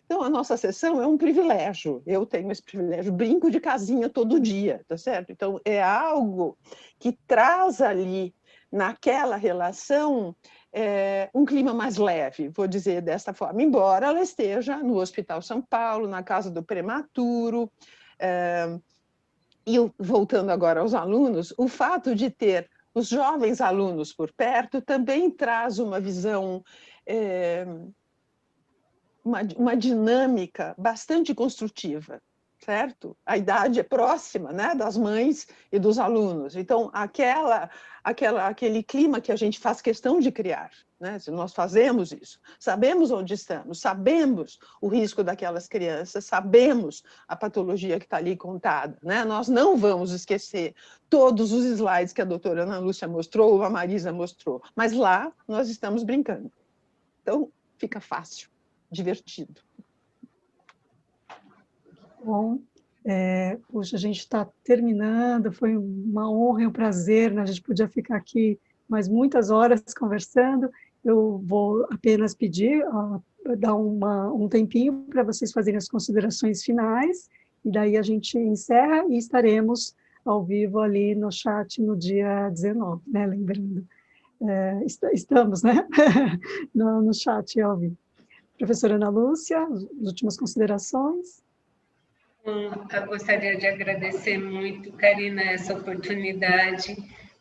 Speaker 4: Então, a nossa sessão é um privilégio. Eu tenho esse privilégio, brinco de casinha todo dia, tá certo? Então, é algo que traz ali, naquela relação, um clima mais leve, vou dizer desta forma, embora ela esteja no Hospital São Paulo, na casa do prematuro. E voltando agora aos alunos, o fato de ter os jovens alunos por perto também traz uma visão, uma dinâmica bastante construtiva, certo? A idade é próxima, né, das mães e dos alunos. Então, aquele clima que a gente faz questão de criar, né? Se nós fazemos isso, sabemos onde estamos, sabemos o risco daquelas crianças, sabemos a patologia que está ali contada, né? Nós não vamos esquecer todos os slides que a doutora Ana Lúcia mostrou, ou a Marisa mostrou, mas lá nós estamos brincando. Então, fica fácil, divertido.
Speaker 1: Bom, hoje a gente está terminando, foi uma honra e um prazer, né? A gente podia ficar aqui mais muitas horas conversando. Eu vou apenas pedir, dar um tempinho para vocês fazerem as considerações finais, e daí a gente encerra e estaremos ao vivo ali no chat no dia 19, né? Lembrando, estamos, né? no chat ao vivo. Professora Ana Lúcia, as últimas considerações.
Speaker 2: Eu gostaria de agradecer muito, Karina, essa oportunidade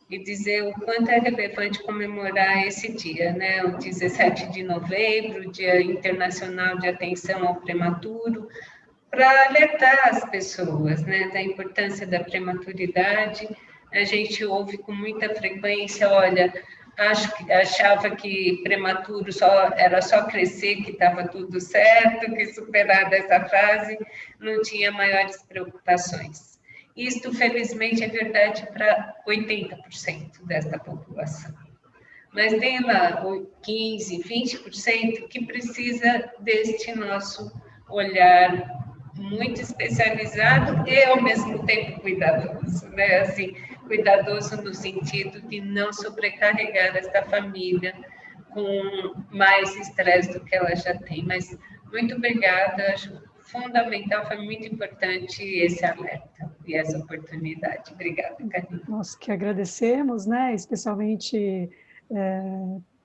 Speaker 2: e dizer o quanto é relevante comemorar esse dia, né? O 17 de novembro, Dia Internacional de Atenção ao Prematuro, para alertar as pessoas, né, da importância da prematuridade. A gente ouve com muita frequência, olha, achava que prematuro era só crescer, que estava tudo certo, que superada essa fase, não tinha maiores preocupações. Isto, felizmente, é verdade para 80% desta população. Mas tem lá 15%, 20% que precisa deste nosso olhar muito especializado e, ao mesmo tempo, cuidadoso, né? Assim, cuidadoso no sentido de não sobrecarregar esta família com mais estresse do que ela já tem. Mas muito obrigada, acho fundamental, foi muito importante esse alerta e essa oportunidade. Obrigada, Karina.
Speaker 1: Nós que agradecemos, né? Especialmente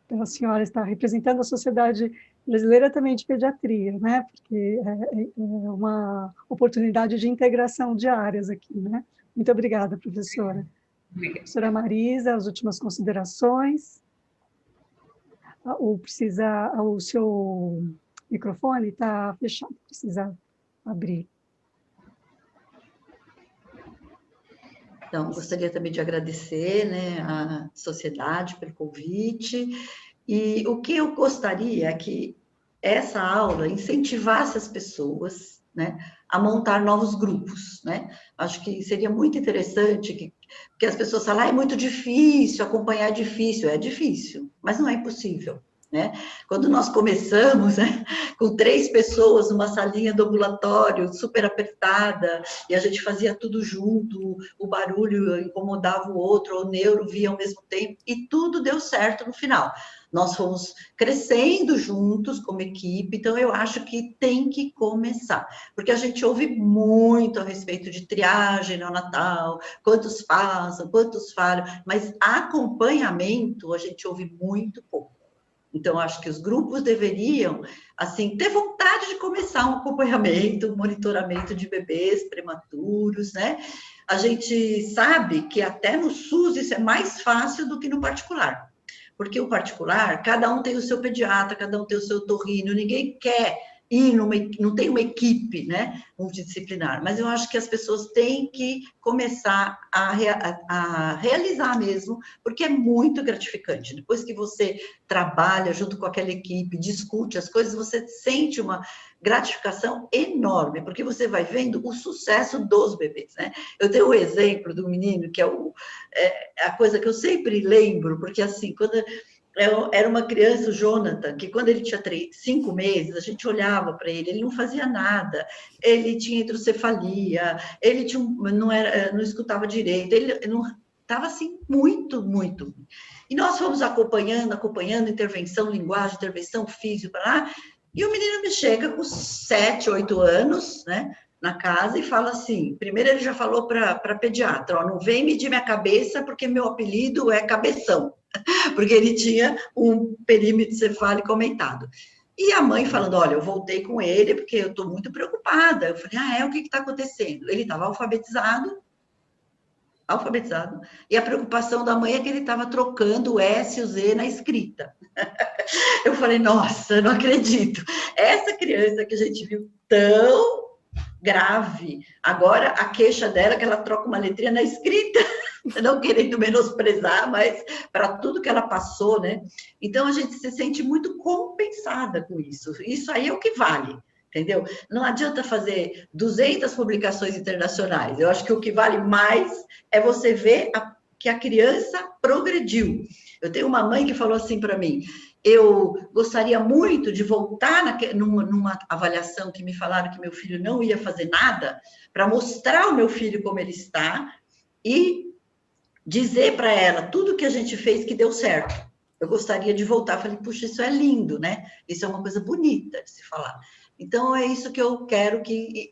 Speaker 1: pela senhora estar representando a Sociedade Brasileira também de Pediatria, né? Porque é uma oportunidade de integração de áreas aqui, né? Muito obrigada, professora.
Speaker 2: Obrigada.
Speaker 1: Professora Marisa, as últimas considerações. O seu microfone está fechado, precisa abrir.
Speaker 3: Então, gostaria também de agradecer, né, a sociedade pelo convite, e o que eu gostaria é que essa aula incentivasse as pessoas, né, a montar novos grupos, né? Acho que seria muito interessante porque as pessoas falam, é muito difícil, acompanhar é difícil, mas não é impossível, né? Quando nós começamos, né, com 3 pessoas numa salinha do ambulatório, super apertada, e a gente fazia tudo junto, o barulho incomodava o outro, o neuro via ao mesmo tempo, e tudo deu certo no final. Nós fomos crescendo juntos como equipe, então eu acho que tem que começar, porque a gente ouve muito a respeito de triagem neonatal, quantos passam, quantos falham, mas acompanhamento a gente ouve muito pouco. Então, acho que os grupos deveriam, assim, ter vontade de começar um acompanhamento, um monitoramento de bebês prematuros, né? A gente sabe que até no SUS isso é mais fácil do que no particular. Porque o particular, cada um tem o seu pediatra, cada um tem o seu otorrino, ninguém quer ir não tem uma equipe, né, multidisciplinar, mas eu acho que as pessoas têm que começar a realizar mesmo, porque é muito gratificante. Depois que você trabalha junto com aquela equipe, discute as coisas, você sente uma gratificação enorme, porque você vai vendo o sucesso dos bebês, né? Eu tenho um exemplo do menino, que é a coisa que eu sempre lembro, porque assim, quando era uma criança, o Jonathan, que quando ele tinha 5 meses, a gente olhava para ele não fazia nada, ele tinha hidrocefalia, ele não escutava direito, ele não estava assim muito, muito. E nós fomos acompanhando intervenção, linguagem, intervenção física, lá, e o menino me chega com 7, 8 anos, né, na casa e fala assim, primeiro ele já falou para a pediatra, ó, não vem medir minha cabeça porque meu apelido é Cabeção, porque ele tinha um perímetro cefálico aumentado. E a mãe falando, olha, eu voltei com ele porque eu estou muito preocupada. Eu falei, o que está acontecendo? Ele estava alfabetizado, e a preocupação da mãe é que ele estava trocando o S e o Z na escrita. Eu falei, nossa, não acredito. Essa criança que a gente viu tão grave, agora a queixa dela é que ela troca uma letrinha na escrita, não querendo menosprezar, mas para tudo que ela passou, né? Então a gente se sente muito compensada com isso. Isso aí é o que vale, entendeu? Não adianta fazer 200 publicações internacionais. Eu acho que o que vale mais é você ver que a criança progrediu. Eu tenho uma mãe que falou assim para mim, eu gostaria muito de voltar numa avaliação que me falaram que meu filho não ia fazer nada, para mostrar ao meu filho como ele está e dizer para ela tudo que a gente fez que deu certo. Eu gostaria de voltar. Falei, puxa, isso é lindo, né? Isso é uma coisa bonita de se falar. Então, é isso que eu quero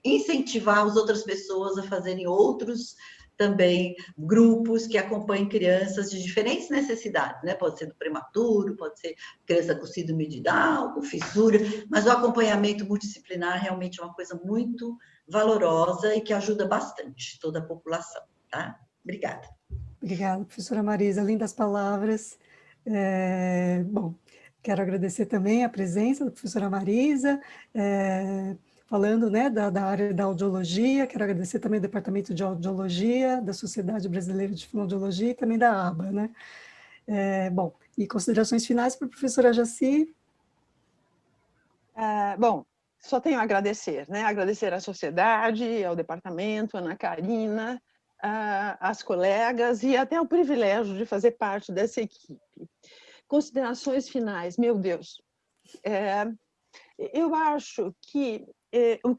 Speaker 3: incentivar as outras pessoas a fazerem outros também grupos que acompanhem crianças de diferentes necessidades, né? Pode ser do prematuro, pode ser criança com síndrome de Down, com fissura, mas o acompanhamento multidisciplinar realmente é uma coisa muito valorosa e que ajuda bastante toda a população, tá? Obrigada.
Speaker 1: Obrigada, professora Marisa, lindas palavras. Bom, quero agradecer também a presença da professora Marisa, falando, né, da área da audiologia. Quero agradecer também o Departamento de Audiologia da Sociedade Brasileira de Fonoaudiologia e também da ABA, né? Bom, e considerações finais para a professora Jaci?
Speaker 4: Bom, só tenho a agradecer, né? Agradecer à sociedade, ao departamento, a Ana Karina, às colegas e até o privilégio de fazer parte dessa equipe. Considerações finais, meu Deus. Eu acho que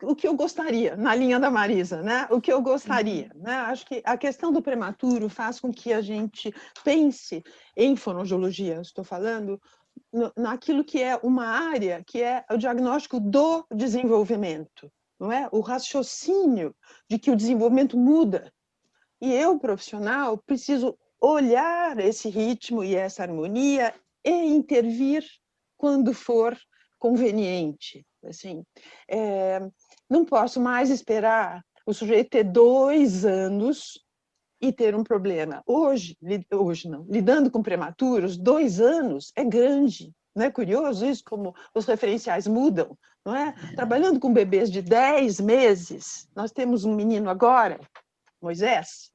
Speaker 4: o que eu gostaria, na linha da Marisa, né? O que eu gostaria, né? Acho que a questão do prematuro faz com que a gente pense em fonoaudiologia, estou falando, naquilo que é uma área que é o diagnóstico do desenvolvimento, não é? O raciocínio de que o desenvolvimento muda. E eu, profissional, preciso olhar esse ritmo e essa harmonia e intervir quando for conveniente. Assim, não posso mais esperar o sujeito ter 2 anos e ter um problema. Hoje não, lidando com prematuros, 2 anos é grande. Não é curioso isso, como os referenciais mudam, não é? Trabalhando com bebês de 10 meses, nós temos um menino agora, Moisés,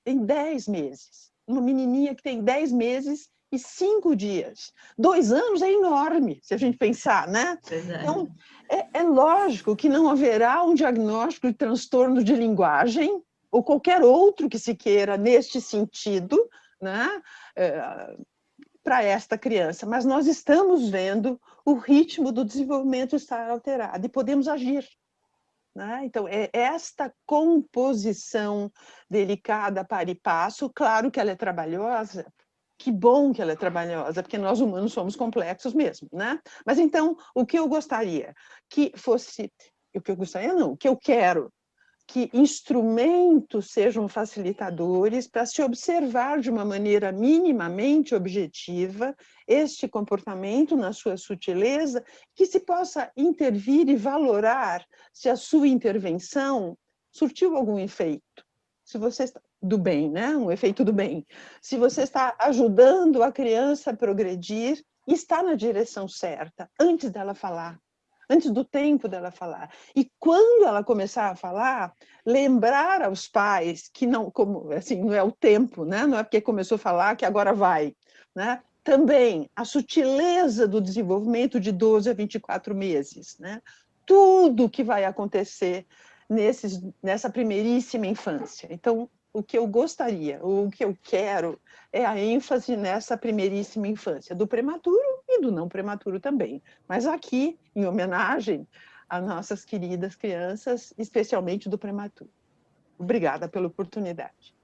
Speaker 4: tem 10 meses. Uma menininha que tem 10 meses e 5 dias. 2 anos é enorme, se a gente pensar, né? Então, é lógico que não haverá um diagnóstico de transtorno de linguagem ou qualquer outro que se queira neste sentido, né? Para esta criança, mas nós estamos vendo o ritmo do desenvolvimento estar alterado e podemos agir. Né? Então, é esta composição delicada para e passo, claro que ela é trabalhosa, que bom que ela é trabalhosa, porque nós humanos somos complexos mesmo, né? Mas então, o que eu gostaria que fosse, o que eu gostaria não, o que eu quero, que instrumentos sejam facilitadores para se observar de uma maneira minimamente objetiva este comportamento na sua sutileza, que se possa intervir e valorar se a sua intervenção surtiu algum efeito. Se você está do bem, né? Um efeito do bem. Se você está ajudando a criança a progredir e está na direção certa, antes dela falar, antes do tempo dela falar. E quando ela começar a falar, lembrar aos pais que não, como assim, não é o tempo, né? Não é porque começou a falar que agora vai, né? Também a sutileza do desenvolvimento de 12 a 24 meses, né? Tudo que vai acontecer nessa primeiríssima infância. Então, o que eu gostaria, o que eu quero, é a ênfase nessa primeiríssima infância, do prematuro e do não prematuro também. Mas aqui, em homenagem às nossas queridas crianças, especialmente do prematuro. Obrigada pela oportunidade.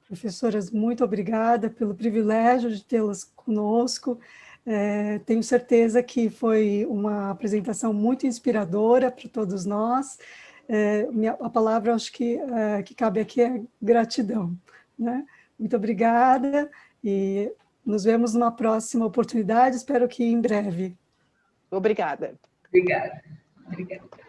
Speaker 1: Professoras, muito obrigada pelo privilégio de tê-las conosco. Tenho certeza que foi uma apresentação muito inspiradora para todos nós. A palavra, acho que cabe aqui é gratidão, né? Muito obrigada e nos vemos numa próxima oportunidade, espero que em breve.
Speaker 4: Obrigada.
Speaker 2: Obrigada. Obrigada.